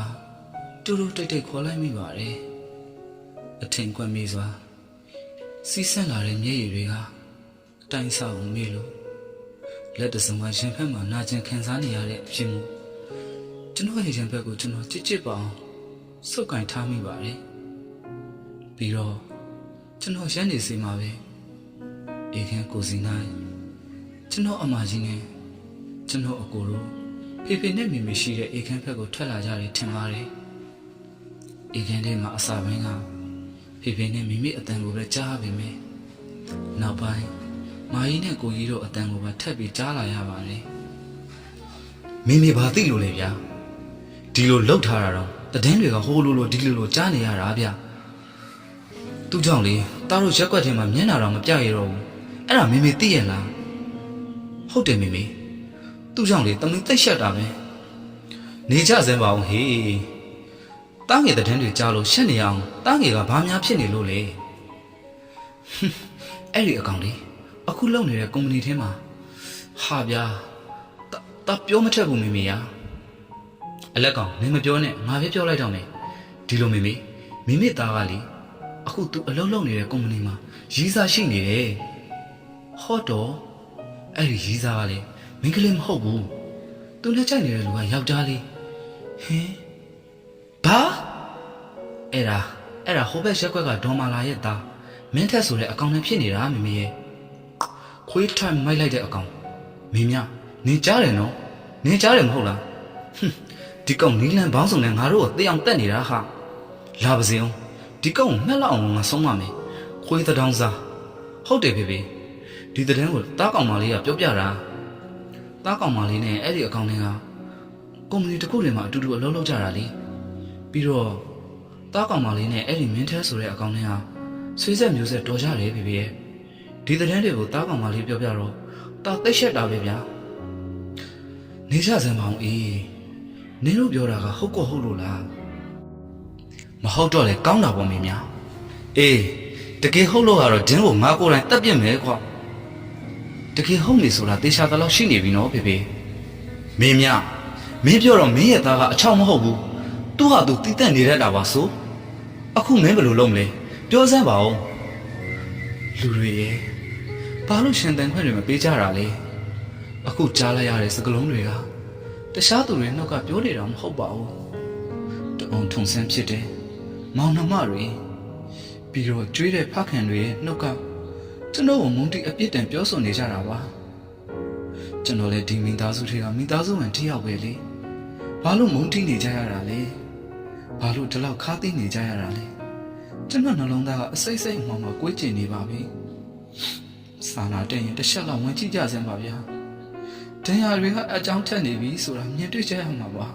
တူတူတိတ်တိတ်ခေါ်လိုက်မိပါတယ်အထင်ကွက်မိစွာစီးဆင်းလာတဲ့မျက်ရည်တွေကအတိုင်းဆောက်မေးလို့လက်တစုံကရင်ဖက်မှာနာကျင်ခံစားနေရတဲ့အဖြစ်မှုကျွန်တော်ရဲ့ရင်ဖက်ကိုကျွန်တော်ကြစ်ကြစ်ပါအောင်စုပ်ကင်ထားမိပါတယ်ပြီးတော့ကျွန်တော်ရန်နေစီမှာပဲအေခန်းကိုစီနိုင်ကျွန်တော်အမကြီးနဲ့ကျွန်တော်အကိုတို့ဖေဖေနဲ့မိမိရှိတဲ့အေခန်းဖက်ကိုထွက်လာကြတယ်ထင်ပါတယ်အေခန်းထဲမှာအစာပိုင်းကဖေဖေနဲ့မိမိအတန်ကိုပဲကြားရပေမယ့်နောက်ပိုင်းမာကြီးနဲ့ကိုကြီးတို့အတန်ကိုပါထပ်ပြီးကြားလာရပါတယ်မိမိဘာသိလို့လဲဗျာဒီလိုလှုပ်ထားတာတော့တည်င်းတွေကဟိုလိုဒီလိုကြားနေရတာဗျာသူ့ကြောင့်လေတားတို့ရက်ွက်ထဲမှာမျက်နှာတော့မပြရတော့ဘူးအဲ့ဒါမိမိသိရလားဟုတ်တယ်မိမိသူ့ကြောင့်လေတမင်သိရှက်တာပဲနေကြစမ်းပါအောင်ဟေးတားငယ်တဲ့တန်းတွေကြားလို့ရှက်နေအောင်တားငယ်ကဘာများဖြစ်နေလို့လဲအဲ့ဒီအကောင်လေးအခုလုံနေတဲ့ကုမ္ပဏီထဲမှာဟာဗျာတာပြောမထက်ဘူးမိမိယာအလက်ကောင်မင်းမပြောနဲ့ငါပဲပြောလိုက်တော့မယ်ဒီလိုမိမိသားကလေအခုသူအလုပ်လုပ်နေတဲ့ကုမ္ပဏီမှာရီးစားရှိနေတယ်ဟောတော့အဲ့ဒီရီးစားကလေမင်းကလေးမဟုတ်ဘူးသူနဲ့ကြိုက်နေတဲ့လူကယောက်ျားလေးဟင်ဘာအဲ့ဒါဟိုဘက်ရက်ကွက်ကဒေါ်မာလာရဲ့သားမင်းထက်ဆိုတဲ့အကောင်နဲ့ဖြစ်နေတာမိမိရဲ့ခွေးထိုင်မိုက်လိုက်တဲ့အကောင်မင်းများနင်ကြားတယ်နော်နင်ကြားတယ်မဟုတ်လားဒီကောင်နီလန်ဘောင်းစုံနဲ့ငါတို့ကိုသိအောင်တက်နေတာဟာလာပါစေအောင်ဒီကောင်ကိုမှတ်လောက်အောင်ငါဆုံးမမယ်ခွေးတောင်စားဟုတ်တယ်ဖေဖေဒီတဲ့န်းကိုတားကောင်မလေးကပြောပြတာတားကောင်မလေးနဲ့အဲ့ဒီအကောင်လေးကကုမ္ပဏီတစ်ခုထဲမှာအတူတူအလုပ်လုပ်ကြတာလေပြီးတော့တားကောင်မလေးနဲ့အဲ့ဒီမင်းထဲဆိုတဲ့အကောင်လေးဟာဆွေးဆက်မျိုးဆက်တော်ကြတယ်ဖေဖေရဲ့ဒီတဲ့န်းတွေကိုတားကောင်မလေးပြောပြတော့တားသိရှက်တာပဲဗျာနေကြစမ်းပါအောင်အေးနင်တို့ပြောတာကဟုတ်ကောဟုတ်လို့လားမဟုတ်တော့လေကောင်းတာပေါ့မင်းများအေးတကယ်ဟုတ်လို့ကတော့ဒင်းကိုငါကိုယ်တိုင်တက်ပြစ်မယ်ကွာတကယ်ဟုတ်နေဆိုတာတေချာတလို့ရှိနေပြီနော်ဖေဖေမင်းများမင်းပြောတော့မင်းရဲ့သားကအချောက်မဟုတ်ဘူးသူ့ဟာသူတည်တက်နေတတ်တာပါဆိုအခုမင်းဘယ်လိုလုပ်မလဲပြောစမ်းပါဦးလူတွေရဲ့ဘာလို့ရှင်တန်ခွင့်တွေမပေးကြတာလဲအခုကြားလိုက်ရတဲ့စကလုံးတွေကတခြားသူတွေနှုတ်ကပြောနေတာမဟုတ်ပါဘူးတုံထုံဆန်းဖြစ်တယ်မောင်နှမတွေပြီးတော့ကျွေးတဲ့ဖခင်တွေရဲ့နှုတ်ကကျွန်တော်ကိုမုန်းတီးအပြစ်တင်ပြောဆိုနေကြတာပါကျွန်တော်လည်းဒီမိသားစုတွေကမိသားစုဝင်တစ်ယောက်ပဲလေဘာလို့မုန်းတီးနေကြရတာလဲဘာလို့ဒီလောက်ခါးသိနေကြရတာလဲကျွန်တော်နှလုံးသားကအစိမ့်စိမ့်မှမှကိုယ်ကျင်နေပါပြီစာနာတဲ့ရင်တစ်ချက်လောက်ဝင်ကြည့်ကြစမ်းပါဗျာတရားတွေကအကြောင်းထက်နေပြီဆိုတာမြင်တွေ့ကြရမှာပါ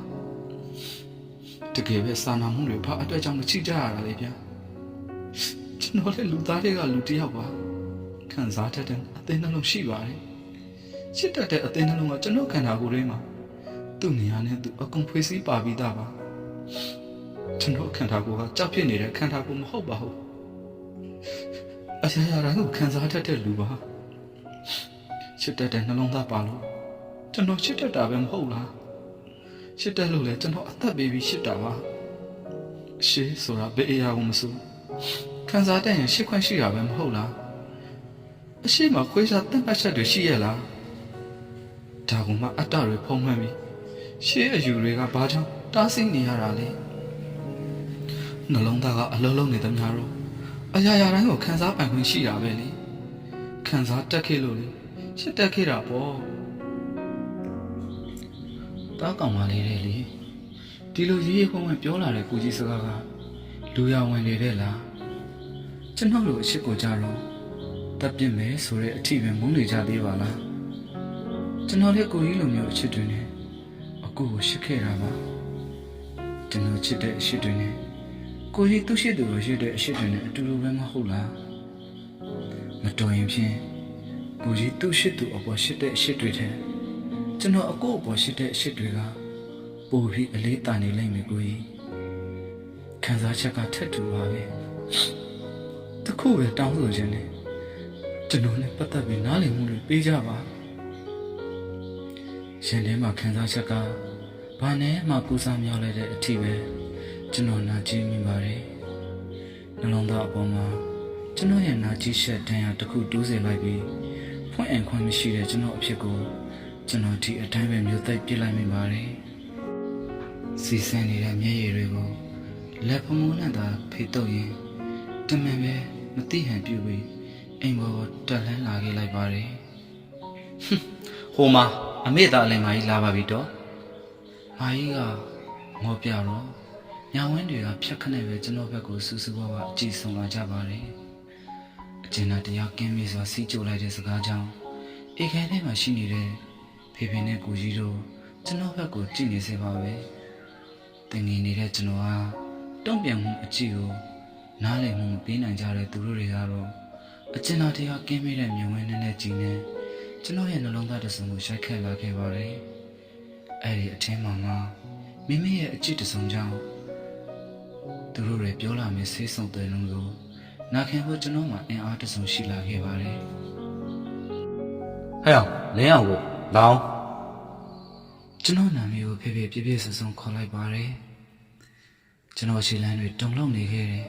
တကယ်ပဲစာနာမှုတွေဘာအတွက်ကြောင့်မချိကြရတာလဲဗျာကျွန်တော်လည်းလူသားတွေကလူတစ်ယောက်ပါခံစားတတ်တဲ့အသင်းနှလုံးရှိပါတယ်ချစ်တတ်တဲ့အသင်းနှလုံးကကျွန်တော်ခန္ဓာကိုယ်ထဲမှာသူ့နေရာနဲ့သူအကုန်ဖွေးစည်းပါပြီးသားပါကျွန်တော်ခန္ဓာကိုယ်ကကြောက်ဖြစ်နေတဲ့ခန္ဓာကိုယ်မဟုတ်ပါဘူးအရာရာကိုခံစားတတ်တဲ့လူပါချစ်တတ်တဲ့နှလုံးသားပါလို့ကျွန်တော်ချစ်တတ်တာပဲမဟုတ်လားချစ်တယ်လို့လဲကျွန်တော်အသက်ပေးပြီးချစ်တာပါရှေးဆိုတာဘယ်အရာကိုမဆိုခံစားတတ်ရင်ရှစ်ခွင့်ရှိတာပဲမဟုတ်လားအရှိမခွေးစားတတ်မှတ်ချက်တွေရှိရလားဒါကမှအတ္တတွေဖုံးမှန်းပြီးရှေးအယူတွေကဘာကြောင့်တားဆီးနေရတာလဲ နှလုံးသားကအလုံးလုံးနေသမျှတော့အရာရာတိုင်းကိုခံစားပိုင်ခွင့်ရှိတာပဲလေခံစားတက်ခဲ့လို့လေရှစ်တက်ခဲ့တာပေါ့တားကောင်မလေးတဲ့လေဒီလိုရေးရေးခွန်းခွန်းပြောလာတဲ့ကိုကြီးစကားကလူရဝင်နေတဲ့လားကျွန်တော်တို့အရှိကိုကြတော့တပ်ပြစ်မယ်ဆိုတဲ့အထီးပဲမုန်းနေကြသေးပါလားကျွန်တော်လည်းကိုကြီးလိုမျိုးအချစ်တွေနဲ့အကူကိုရှစ်ခဲ့တာပါကျွန်တော်ချစ်တဲ့အရှိတွေနဲ့ကိုကြီးသူ့ရှိသူကိုရှိတဲ့အရှိတွေနဲ့အတူတူပဲမဟုတ်လားမတော်ရင်ဖြင့်ကိုကြီးသူ့ရှိသူအပေါ်ရှိတဲ့အရှိတွေတဲ့ကျွန်တော်အကူအပေါ်ရှိတဲ့အရှိတွေကပိုပြီးအလေးတာနေလိမ့်မယ်ကိုကြီးခံစားချက်ကထက်တူပါပဲတခုပဲတောင်းဆိုခြင်းနဲ့ကျွန်တော်နဲ့ပတ်သက်ပြီးနားလည်မှုတွေပေးကြပါရှင်ထဲမှာခံစားချက်ကဘာနဲ့မှကူစားမြောက်လိုက်တဲ့အထီးပဲကျွန်တော်နာကြည့်မိပါတယ်နှလုံးသားအပေါ်မှာကျွန်တော်ရဲ့နာကြည့်ချက်တန်းရတစ်ခုတိုးစေလိုက်ပြီးဖွင့်အံခွင့်မရှိတဲ့ကျွန်တော်အဖြစ်ကိုကျွန်တော်ဒီအတိုင်းပဲမျိုးသိပ်ပြစ်လိုက်မိပါတယ်စီစံနေတဲ့မျက်ရည်တွေကိုလက်ဖမုန်းနဲ့သာဖေးတော့ရင်တမန်ပဲမသိဟန်ပြုပြီးအိမ်ပေါ်တက်လှမ်းလာခဲ့လိုက်ပါတယ်ဟိုမှာအမေသားအလင်မကြီးလာပါပြီတော့မာကြီးကမောပြတော့ညဝင်းတွေကဖြတ်ခနဲ့ပဲကျွန်တော်ဘက်ကိုစူးစူးဝါးဝါအကြည့်ဆုံးလာကြပါတယ်အကျဉ်းသားတရားကင်းပြီးစွာစီးကြိုလိုက်တဲ့စကားကြောင့်အေခဲထဲမှာရှိနေတဲ့ဖေဖေနဲ့ကိုကြီးတို့ကျွန်တော်ဘက်ကိုကြည့်နေစေပါပဲတင်ငင်နေတဲ့ကျွန်တော်ဟာတုံ့ပြန်မှုအကြည့်ကိုနားလည်မှုမပေးနိုင်ကြတဲ့သူတို့တွေကတော့အကျဉ်းသားတရားကင်းပြီးတဲ့မြင်ဝင်းနဲ့ကြည်နေကျွန်တော်ရဲ့နှလုံးသားတစ်စုံကိုရိုက်ခတ်လာခဲ့ပါတယ်အဲ့ဒီအထင်းမှာမိမိရဲ့အကြည့်တစ်စုံကြောင့်သူတို့တွေပြောလာမယ့်ဆေးဆုံတဲ့လုံးကိုနာခင်ဖို့ကျွန်တော်မှအင်အားတစ်စုံရှိလာခဲ့ပါတယ်ဟဲ့အောင်လင်းအောင်ကိုလောင်းကျွန်တော်နာမည်ကိုဖေဖေပြည့်ပြည့်စုံစုံခေါ်လိုက်ပါတယ်ကျွန်တော်ခြေလမ်းတွေတုံလုံးနေခဲ့တယ်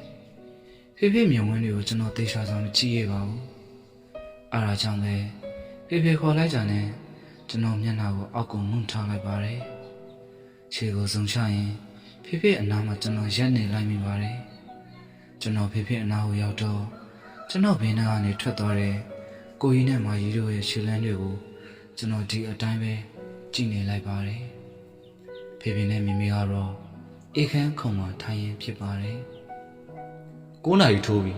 ဖေဖေမြုံဝင်းတွေကိုကျွန်တော်သေချာစွာမကြည့်ရပါဘူးအားဒါကြောင့်ပဲဖေဖေခေါ်လိုက်ကြတဲ့ကျွန်တော်မျက်နှာကိုအောက်ကိုမွန်းထားလိုက်ပါတယ်ခြေကိုစုံချရင်ဖေဖေအနားမှာကျွန်တော်ရက်နေလိုက်မိပါတယ်ကျွန်တော်ဖေဖေအနားကိုရောက်တော့ကျွန်တော်ဘေးနားကနေထွက်သွားတဲ့ကိုကြီးနဲ့မာကြီးတို့ရဲ့ခြေလမ်းတွေကိုကျွန်တော်ဒီအတိုင်းပဲကြည့်နေလိုက်ပါတယ်ဖေဖေနဲ့မိမိကတော့အေခန်းခုံမှာထိုင်ရင်ဖြစ်ပါတယ်9 နာရီထိုးပြီ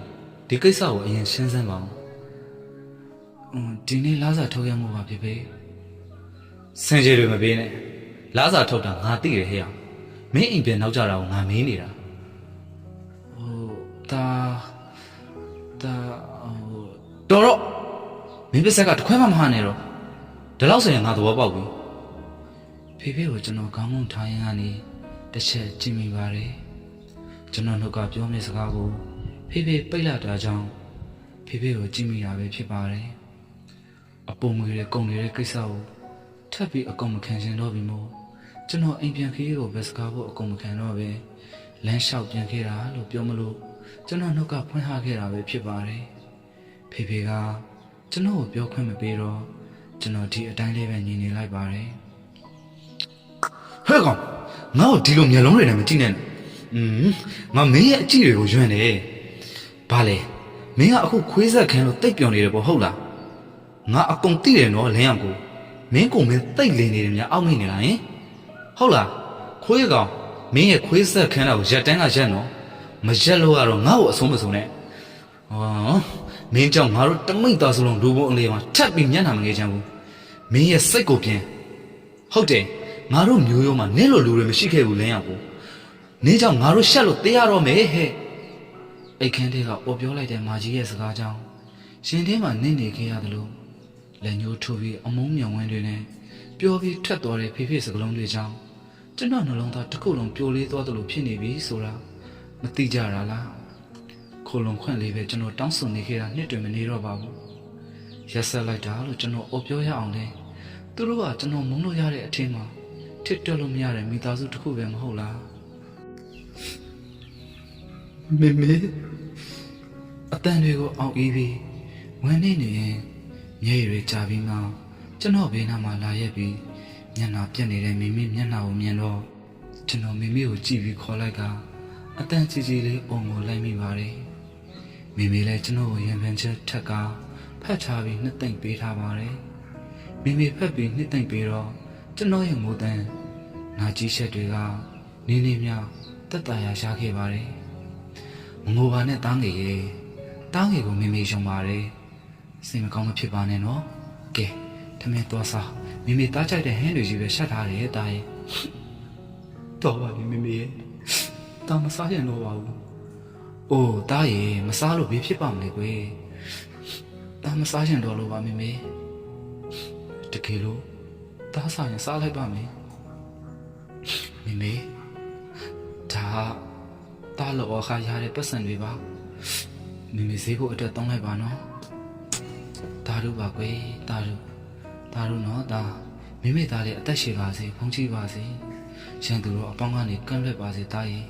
ဒီကိစ္စကိုအရင်ရှင်းစမ်းပါအောင်ဒီနေ့လာစာထုတ်ရမှုပါဖေဖေစင်ကြေတွေမပေးနဲ့လာစာထုတ်တာငါသိတယ်ဟဲ့အောင်မင်းအိမ်ပြန်နောက်ကြတာကိုငါမေးနေတာဒါတော်တော့မင်းပစ္စက်ကတခွဲမှမဟာနဲ့တော့ဒီလောက်ဆိုရင်ငါသဘောပေါက်ပြီဖေဖေကိုကျွန်တော်ခေါင်းငုံထားရင်ကနေတစ်ချက်ကြည့်မိပါတယ်ကျွန်တော်နှုတ်ကပြောမယ့်စကားကိုဖေဖေပိတ်လာတာကြောင့်ဖေဖေကိုကြည့်မိတာပဲဖြစ်ပါတယ်အပုံငွေတွေကုန်နေတဲ့ကိစ္စကိုထပ်ပြီးအကုန်မခံရှင်တော့ပြီမို့ကျွန်တော်အိမ်ပြန်ခေးကိုပဲစကားဖို့အကုန်မခံတော့ပဲလမ်းလျှောက်ပြန်ခဲ့တာလို့ပြောမလို့ကျွန်တော်နှုတ်ကဖွင့်ထားခဲ့တာပဲဖြစ်ပါတယ်ဖေဖေကကျွန်တော်ကိုပြောခွင့်မပေးတော့ကျွန်တော်ဒီအတိုင်းလေးပဲညီနေလိုက်ပါတယ်ဟဲ့ကောင်ငါ့ကိုဒီလိုမျက်လုံးတွေနဲ့မကြည့်နဲ့ငါမင်းရဲ့အကြည့်တွေကိုယွန်းတယ်ဘာလဲမင်းကအခုခွေးဆက်ခန်းလို့တိတ်ပြော်နေတယ်ပေါ့ဟုတ်လားငါအကုန်သိတယ်နော်လင်းအောင်ကိုမင်းကိုမင်းတိတ်လင်းနေတယ်များအောက်မိနေလားဟင်ဟုတ်လားခွေးကောင်မင်းရဲ့ခွေးဆက်ခန်းတော့ရက်တန်းကရက်နော်မရက်လို့ကတော့ငါ့ကိုအဆုံးမဆုံးနဲ့မင်းကြောင့်ငါတို့တမိတ်သားစလုံးလူပုံအလေးမှာထပ်ပြီးမျက်နှာမငယ်ချမ်းဘူးမင်းရဲ့စိတ်ကိုပြင်ဟုတ်တယ်ငါတို့မျိုးရိုးမှာနင်းလိုလူတွေမရှိခဲ့ဘူးလင်းအောင်ကိုနင်းကြောင့်ငါတို့ရှက်လို့တေးရတော့မယ်ဟဲ့အိတ်ခန်းထဲကအော်ပြောလိုက်တဲ့မာကြီးရဲ့စကားကြောင့်ရှင်ထဲမှာနင်းနေခဲ့ရတယ်လို့လက်ညှိုးထိုးပြီးအမုန်းမြောင်ဝင်းတွေနဲ့ပျော်ပြီးထွက်သွားတဲ့ဖေဖေစကလုံးတွေကြောင့်ကျွန်တော်နှလုံးသားတစ်ခုလုံးပြိုလေးသွားတယ်လို့ဖြစ်နေပြီဆိုတာမသိကြတာလားခိုလုံခွင့်လေးပဲကျွန်တော်တောင်းဆိုနေခဲ့တာနှစ်တွင်မနေတော့ပါဘူးရက်ဆက်လိုက်တာလို့ကျွန်တော်အော်ပြောရအောင်လဲသူတို့ကကျွန်တော်မုန်းလို့ရတဲ့အထင်းမှာထစ်တွက်လို့မရတဲ့မိသားစုတစ်ခုပဲမဟုတ်လားမေအတန်တွေကိုအောင်အေးပြီးဝမ်းနေနေရင်မျက်ရည်တွေကြာပြီးမှကျွန်တော်ဘေးနားမှာလာရက်ပြီးမျက်နှာပြက်နေတဲ့မိမိမျက်နှာကိုမြင်တော့ကျွန်တော်မိမိကိုကြည့်ပြီးခေါ်လိုက်က အတန်ကြီးကြီးလေးအုံကိုလိုက်မိပါတယ်မိမိလည်းကျွန်တော်ကိုရံပန်ချက်ထက်ကဖတ်ထားပြီးနှစ်သိမ့်ပေးထားပါတယ်မိမိဖတ်ပြီးနှစ်သိမ့်ပေးတော့ကျွန်တော်ရဲ့ငိုတန်းနာကြီးချက်တွေကနေနေမြတက်တာရရှားခဲ့ပါတယ်မငိုပါနဲ့တားငယ်ရဲ့တားငယ်ကိုမိမိရှုံပါတယ်စိတ်မကောင်းမဖြစ်ပါနဲ့နော်ကဲထမင်းသွားစားမိမိတားကြိုက်တဲ့ဟင်းတွေကြီးပဲရှက်ထားတယ်တားရဲ့တော်ပါပြီမိမိရဲ့တားမစားရင်တော့ပါဘူးအိုးတားရဲ့မစားလို့ဘေးဖြစ်ပါမလဲကွယ်တားမစားရင်တော့လို့ပါမိမိတကယ်လို့တားစားရင်စားလိုက်ပါမယ်မိမိဒါတားလောခါရတဲ့ပတ်စံတွေပါမိမိဈေးဖို့အတွက်တောင်းလိုက်ပါနော်တားတို့ပါကွယ်တားတို့နော်တားမိမိသားလေးအသက်ရှည်ပါစေဖုန်းကြည့်ပါစေရန်သူတို့အပေါင်းကနေကန့်လွတ်ပါစေတားရဲ့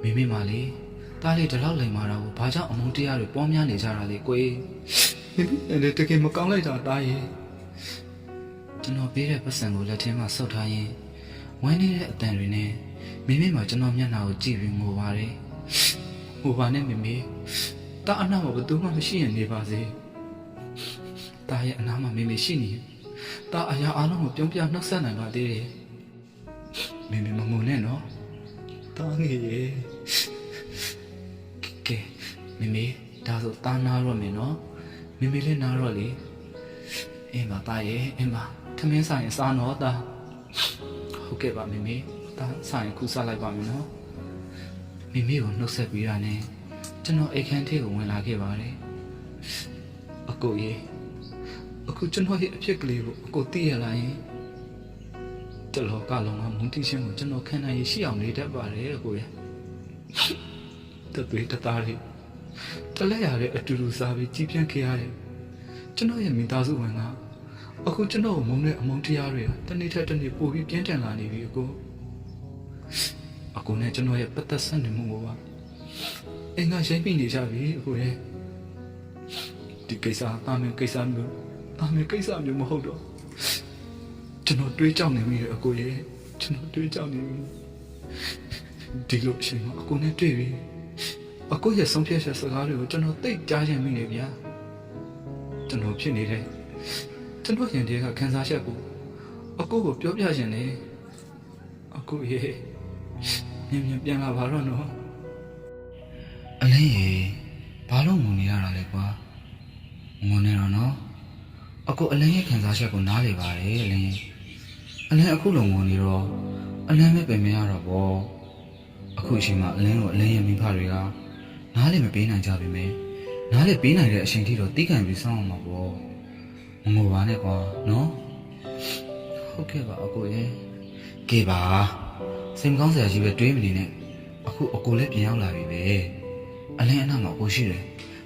မိမိမလေးတားလေးဒီလောက်လိမ်မာတာကိုဘာကြောင့်အမုန်းတရားတွေပေါများနေကြတာလဲကွယ်မိမိလည်းတကယ်မကောင်းလိုက်တာတားရဲ့ကျွန်တော်ပေးတဲ့ပတ်စံကိုလက်ထဲမှာဆုပ်ထားရင်ဝမ်းနေတဲ့အတန်တွေနဲ့မိမိမှာကျွန်တော်မျက်နှာကိုကြည့်ပြီးငိုပါတယ်ဟိုပါနဲ့မိမိတားအနာမှာဘယ်သူမှမရှိရင်နေပါစေတားရဲ့အနာမှာမိမိရှိနေတားအရာအလုံးကိုပြုံးပြနှောက်ဆက်နိုင်ပါသေးတယ်မိမိမငုံနဲ့နော်တားငယ်ရဲ့ကဲမိမိဒါဆိုတားနာတော့မယ်နော်မိမိလည်းနာတော့လေအင်းပါတားရဲ့အင်းပါထမင်းဆိုင်စားတော့တားဟုတ်ကဲ့ပါမိမိတားဆိုင်ခုစားလိုက်ပါမယ်နော်မိမိကိုနှုတ်ဆက်ပြီးတာနဲ့ကျွန်တော်အိတ်ခမ်းထဲကိုဝင်လာခဲ့ပါတယ်အကိုရေအခုကျွန်တော်ရဲ့အဖြစ်ကလေးကိုအကိုသိရလားယင်တလောကလုံးကမုန်းတိချင်းကိုကျွန်တော်ခံနိုင်ရရှိအောင်နေတတ်ပါတယ်အကိုရေတသွေးတသားလေးတလက်ရတဲ့အတူတူစားပြီးကြည်ပြန့်ခဲ့ရတယ်ကျွန်တော်ရဲ့မိသားစုဝင်ကအခုကျွန်တော်ကိုမုန်းတဲ့အမုန်းတရားတွေကတနေ့ထက်တနေ့ပိုပြီးပြင်းထန်လာနေပြီအကိုနဲ့ကျွန်တော်ရဲ့ပတ်သက်ဆက်နေမှုကိုပါအင်းကရိုက်ပြီးနေကြပြီအကိုရဲ့ဒီကိစ္စတာမင်ကိစ္စမျိုးမဟုတ်တော့ကျွန်တော်တွေးကြောက်နေမိတယ်အကိုရဲ့ကျွန်တော်တွေးကြောက်နေပြီဒီလိုအချိန်မှာအကိုနဲ့တွေ့ပြီအကိုရဲ့ဆုံးဖြတ်ချက်စကားတွေကိုကျွန်တော်သိကြားချင်မိနေဗျာကျွန်တော်ဖြစ်နေတဲ့ကျွန်တော်ရင်တည်းကခံစားချက်ကိုအကိုကိုပြောပြချင်တယ်အကိုရဲ့မြန်ပြန်လာပါတော့နော်အလင်းရေဘာလို့ငုံနေရတာလဲကွာငုံနေတော့နော်အကိုအလင်းရဲ့ခံစားချက်ကိုနားလေပါတယ်အလင်းအခုလုံငုံနေတော့အလင်းမဲ့ပင်မရတော့ဘောအခုအချိန်မှာအလင်းတို့အလင်းရဲ့မိဖတွေကနားလေမပေးနိုင်ကြပြီမယ်နားလေပေးနိုင်တဲ့အချိန်ထိတော့တီးခံပြီးစောင့်အောင်ပါဘောမငိုပါနဲ့ကွာနော်ဟုတ်ကဲ့ပါအကိုရဲ့ကဲပါစိတ်မကောင်းစရာကြီးပဲတွေးမနေနဲ့အခုအကိုလည်းပြန်ရောက်လာပြီပဲအလင်းအနားမှာအကိုရှိတယ်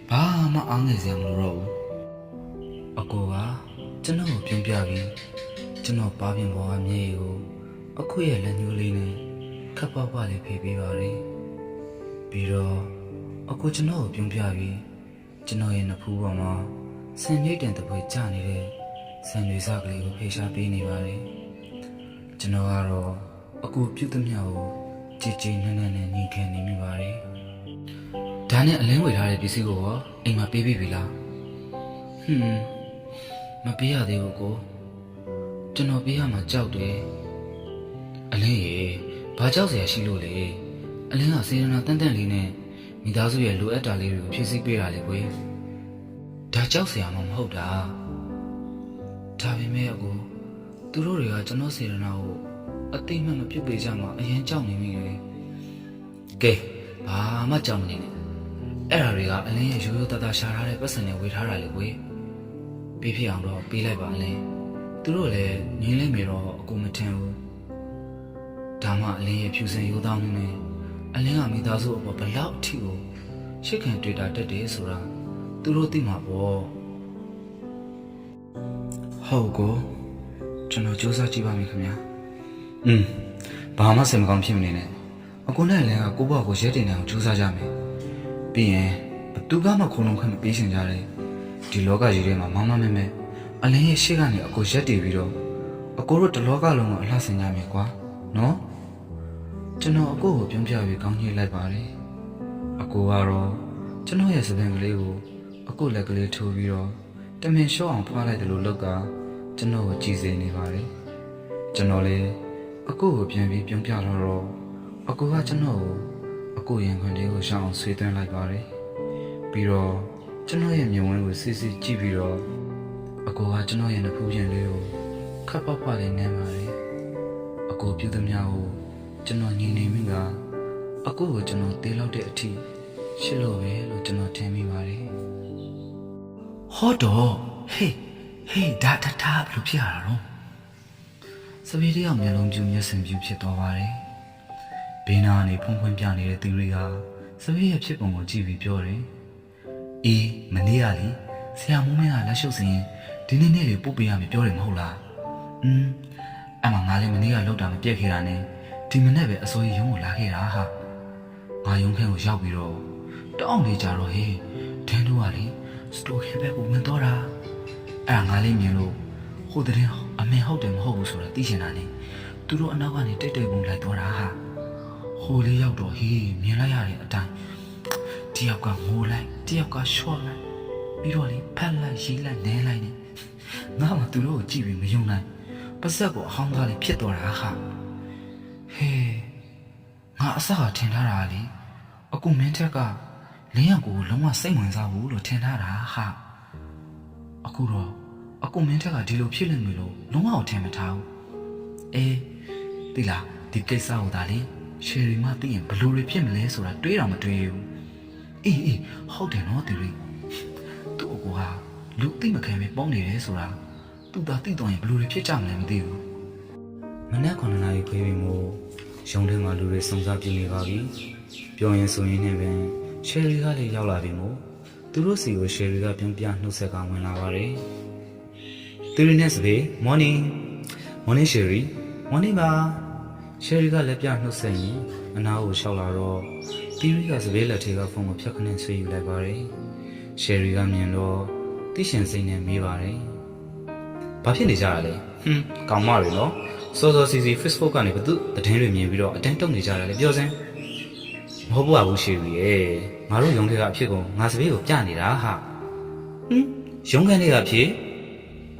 ဘာမှအားငယ်စရာမလိုတော့ဘူးအကိုကကျွန်တော်ကိုပြုံးပြပြီးကျွန်တော်ပါပြင်ပေါ်ကမြေကိုအခုရဲ့လက်ညှိုးလေးနဲ့ခပ်ပွားပွားလေးဖေးပေးပါလေပြီးတော့အခုကျွန်တော်ကိုပြုံးပြပြီးကျွန်တော်ရဲ့နဖူးပေါ်မှာဆင်ရိတ်တန်တပွဲကျနေတဲ့ဆန်တွေစားကလေးကိုဖေရှားပေးနေပါလေကျွန်တော်ကတော့အခုပြုတ်သမျှကိုကြည်ကြည်နန်းနန်းနဲ့ညီခံနေမိပါတယ်ဒါနဲ့အလင်းဝေထားတဲ့ပစ္စည်းကိုရောအိမ်မှာပေးပြီလားမပေးရသေးဘူးကိုကျွန်တော်ပေးရမှာကြောက်တယ်အလင်းရေဘာကြောက်စရာရှိလို့လဲအလင်းကစေတနာတန်တန်လေးနဲ့မိသားစုရဲ့လိုအပ်တာလေးတွေကိုဖြည့်ဆည်းပေးတာလေကွယ်ဒါကြောက်စရာမှမဟုတ်တာဒါပေမဲ့အကိုသူတို့တွေကကျွန်တော်စေတနာကိုအသိမှမပြုတ်ပေးကြမှာအရင်ကြောက်နေမိတယ်ကဲဘာမှကြောက်မနေနဲ့အဲ့ဒါတွေကအလင်းရဲ့ရိုးရိုးသားသားရှာထားတဲ့ပတ်စံနဲ့ဝေထားတာလေကွယ်ပေးဖြစ်အောင်တော့ပေးလိုက်ပါအလင်းသူတို့လည်းငင်းလိမ့်မယ်တော့အကူမထင်ဘူးဒါမှအလင်းရဲ့ဖြူစင်ရိုးသားမှုနဲ့အလင်းကမိသားစုအပေါ်ဘလောက်အထိကိုရှစ်ခံတွေ့တာတက်တယ်ဆိုတာသူတို့သိမှာပေါ့ဟုတ်ကိုကျွန်တော်စူးစမ်းကြည့်ပါမယ်ခင်ဗျာဘာမှစိတ်မကောင်းဖြစ်မနေနဲ့အကူနဲ့အလင်းကကိုယ့်ဘဝကိုရဲတင်နေအောင်စူးစမ်းကြမယ်ပြီးရင်ဘသူကမှခုံလုံးခွင့်မပေးရှင်ကြတယ်ဒီလောကကြီးထဲမှာမမမဲမဲအလင်းရဲ့ရှေ့ကနေအကိုရက်တည်ပြီးတော့အကိုတို့တလောကလုံးကိုအလှဆင်ကြမယ်ကွာနော် ကျွန်တော်အကိုကိုပြုံးပြပြီးကောင်းကြီးလိုက်ပါတယ်အကိုကတော့ကျွန်တော်ရဲ့စပင်ကလေးကိုအကိုလက်ကလေးထိုးပြီးတော့တမင်လျှော့အောင်ဖွာလိုက်တယ်လို့လောက်ကကျွန်တော်ကိုကြည်စေနေပါတယ်ကျွန်တော်လည်းအကိုကိုပြန်ပြီးပြုံးပြတော့အကိုကကျွန်တော်ကိုအကိုရင်ခွင်လေးကိုရှောင်းအောင်ဆွေးသွင်းလိုက်ပါတယ်ပြီးတော့ကျွန်တော်ရဲ့မျက်ဝန်းကိုစစ်စစ်ကြည့်ပြီးတော့အကိုကကျွန်တော်ရဲ့နှဖူးရင်လေးကိုခပ်ပေါက်ပေါက်လေးနမ်းပါတယ်အကိုပြုသမျှကိုကျွန်တော်ညီနေမိကအကိုကိုကျွန်တော်တေးလောက်တဲ့အထိရှစ်လို့ပဲလို့ကျွန်တော်ထင်မိပါတယ်ဟောတော့ဟေးဒါဘယ်လိုဖြစ်ရတာတော့စပီးတယောက်မျက်လုံးပြူမျက်စင်ပြူဖြစ်သွားပါတယ်ဘေးနာကနေဖုံးဖွင့်ပြနေတဲ့သူတွေကစပီးရဲ့ဖြစ်ပုံကိုကြည့်ပြီးပြောတယ်အေးမနေ့ကလေဆရာမိုးမင်းကလက်ရှုပ်စင်ဒီနေ့နေ့လေးပို့ပေးရမယ်ပြောတယ်မဟုတ်လားအဲ့မှာငါလည်းမနေ့ကလောက်တာမပြက်ခဲ့တာနဲ့ဒီမနေ့ပဲအစိုးရရုံးကိုလာခဲ့တာဟာငါရုံးခန်းကိုရောက်ပြီးတော့တောင်းလေးကြတော့ဟေးဒင်းတို့ကလေစတိုခဲဘက်ကိုဝင်တော့တာအဲ့ငါလေးမြင်လို့ဟိုတဲ့အမေဟုတ်တယ်မဟုတ်ဘူးဆိုတာသိချင်တာနဲ့သူတို့အနောက်ကနေတိတ်တိတ်ပုံလိုက်တော့တာဟာဟိုလေးရောက်တော့ဟေးမြင်လိုက်ရတဲ့အတိုင်းတယောက်ကငိုလိုက်တယောက်ကရှော့လိုက်ပြီးတော့လေဖက်လိုက်ရေးလိုက်နဲလိုက်နဲ့ငါမှသူတို့ကိုကြည့်ပြီးမယုံနိုင်ပါစက်ကိုအဟောင်းသားလေးဖြစ်တော့တာဟာဟေးငါအစကထင်ထားတာလေအခုမင်းထက်ကလင်းရောက်ကိုလုံးဝစိတ်ဝင်စားဘူးလို့ထင်ထားတာဟာအခုတော့အခုမင်းထက်ကဒီလိုဖြစ်နေပြီလို့လုံးဝထင်မထားဘူးအေးသိလားဒီကိစ္စကိုဒါလေရှယ်ရီမသိရင်ဘယ်လိုတွေဖြစ်မလဲဆိုတာတွေးတော့မတွေးဘူးအေးဟုတ်တယ်နော်သူ့အကူဟာလူသိမခံပဲပေါင်းနေတယ်ဆိုတာသူသာသိတော့ရင်ဘယ်လိုတွေဖြစ်ကြမလဲမသိဘူးမနက်9 နာရီခွဲပြီမို့ရုံးထဲမှာလူတွေစုံစမ်းပြနေပါပြီပြောရင်ဆိုရင်လည်းပဲရှယ်ရီကလည်းရောက်လာပြီမို့သူတို့စီကိုရှယ်ရီကပြန်ပြနှုတ်ဆက်ကဝင်လာပါတယ်သူရင်းနဲ့စပေ morning sherry morning ပါရှယ်ရီကလည်းပြနှုတ်ဆက်ရင်အနားကိုရှောက်လာတော့တီရီကစပေလက်ထဲကဖုန်းကိုဖြတ်ခနဲ့ဆွေးယူလိုက်ပါတယ်ရှယ်ရီကမြင်တော့တိရှင်စိတ်နဲ့မေးပါတယ်ဘာဖြစ်နေကြတာလဲကောင်မတွေနော်စောစောစီစီ Facebook ကနေဘသူသတင်းတွေမြင်ပြီးတော့အတန်းတုံနေကြတာလေပြောစမ်းမဟုတ်ပါဘူးရှယ်ရီရဲ့ငါတို့ရုံးထဲကအဖြစ်ကိုငါစပေးကိုပြနေတာဟာရုံးခန်းထဲကအဖြစ်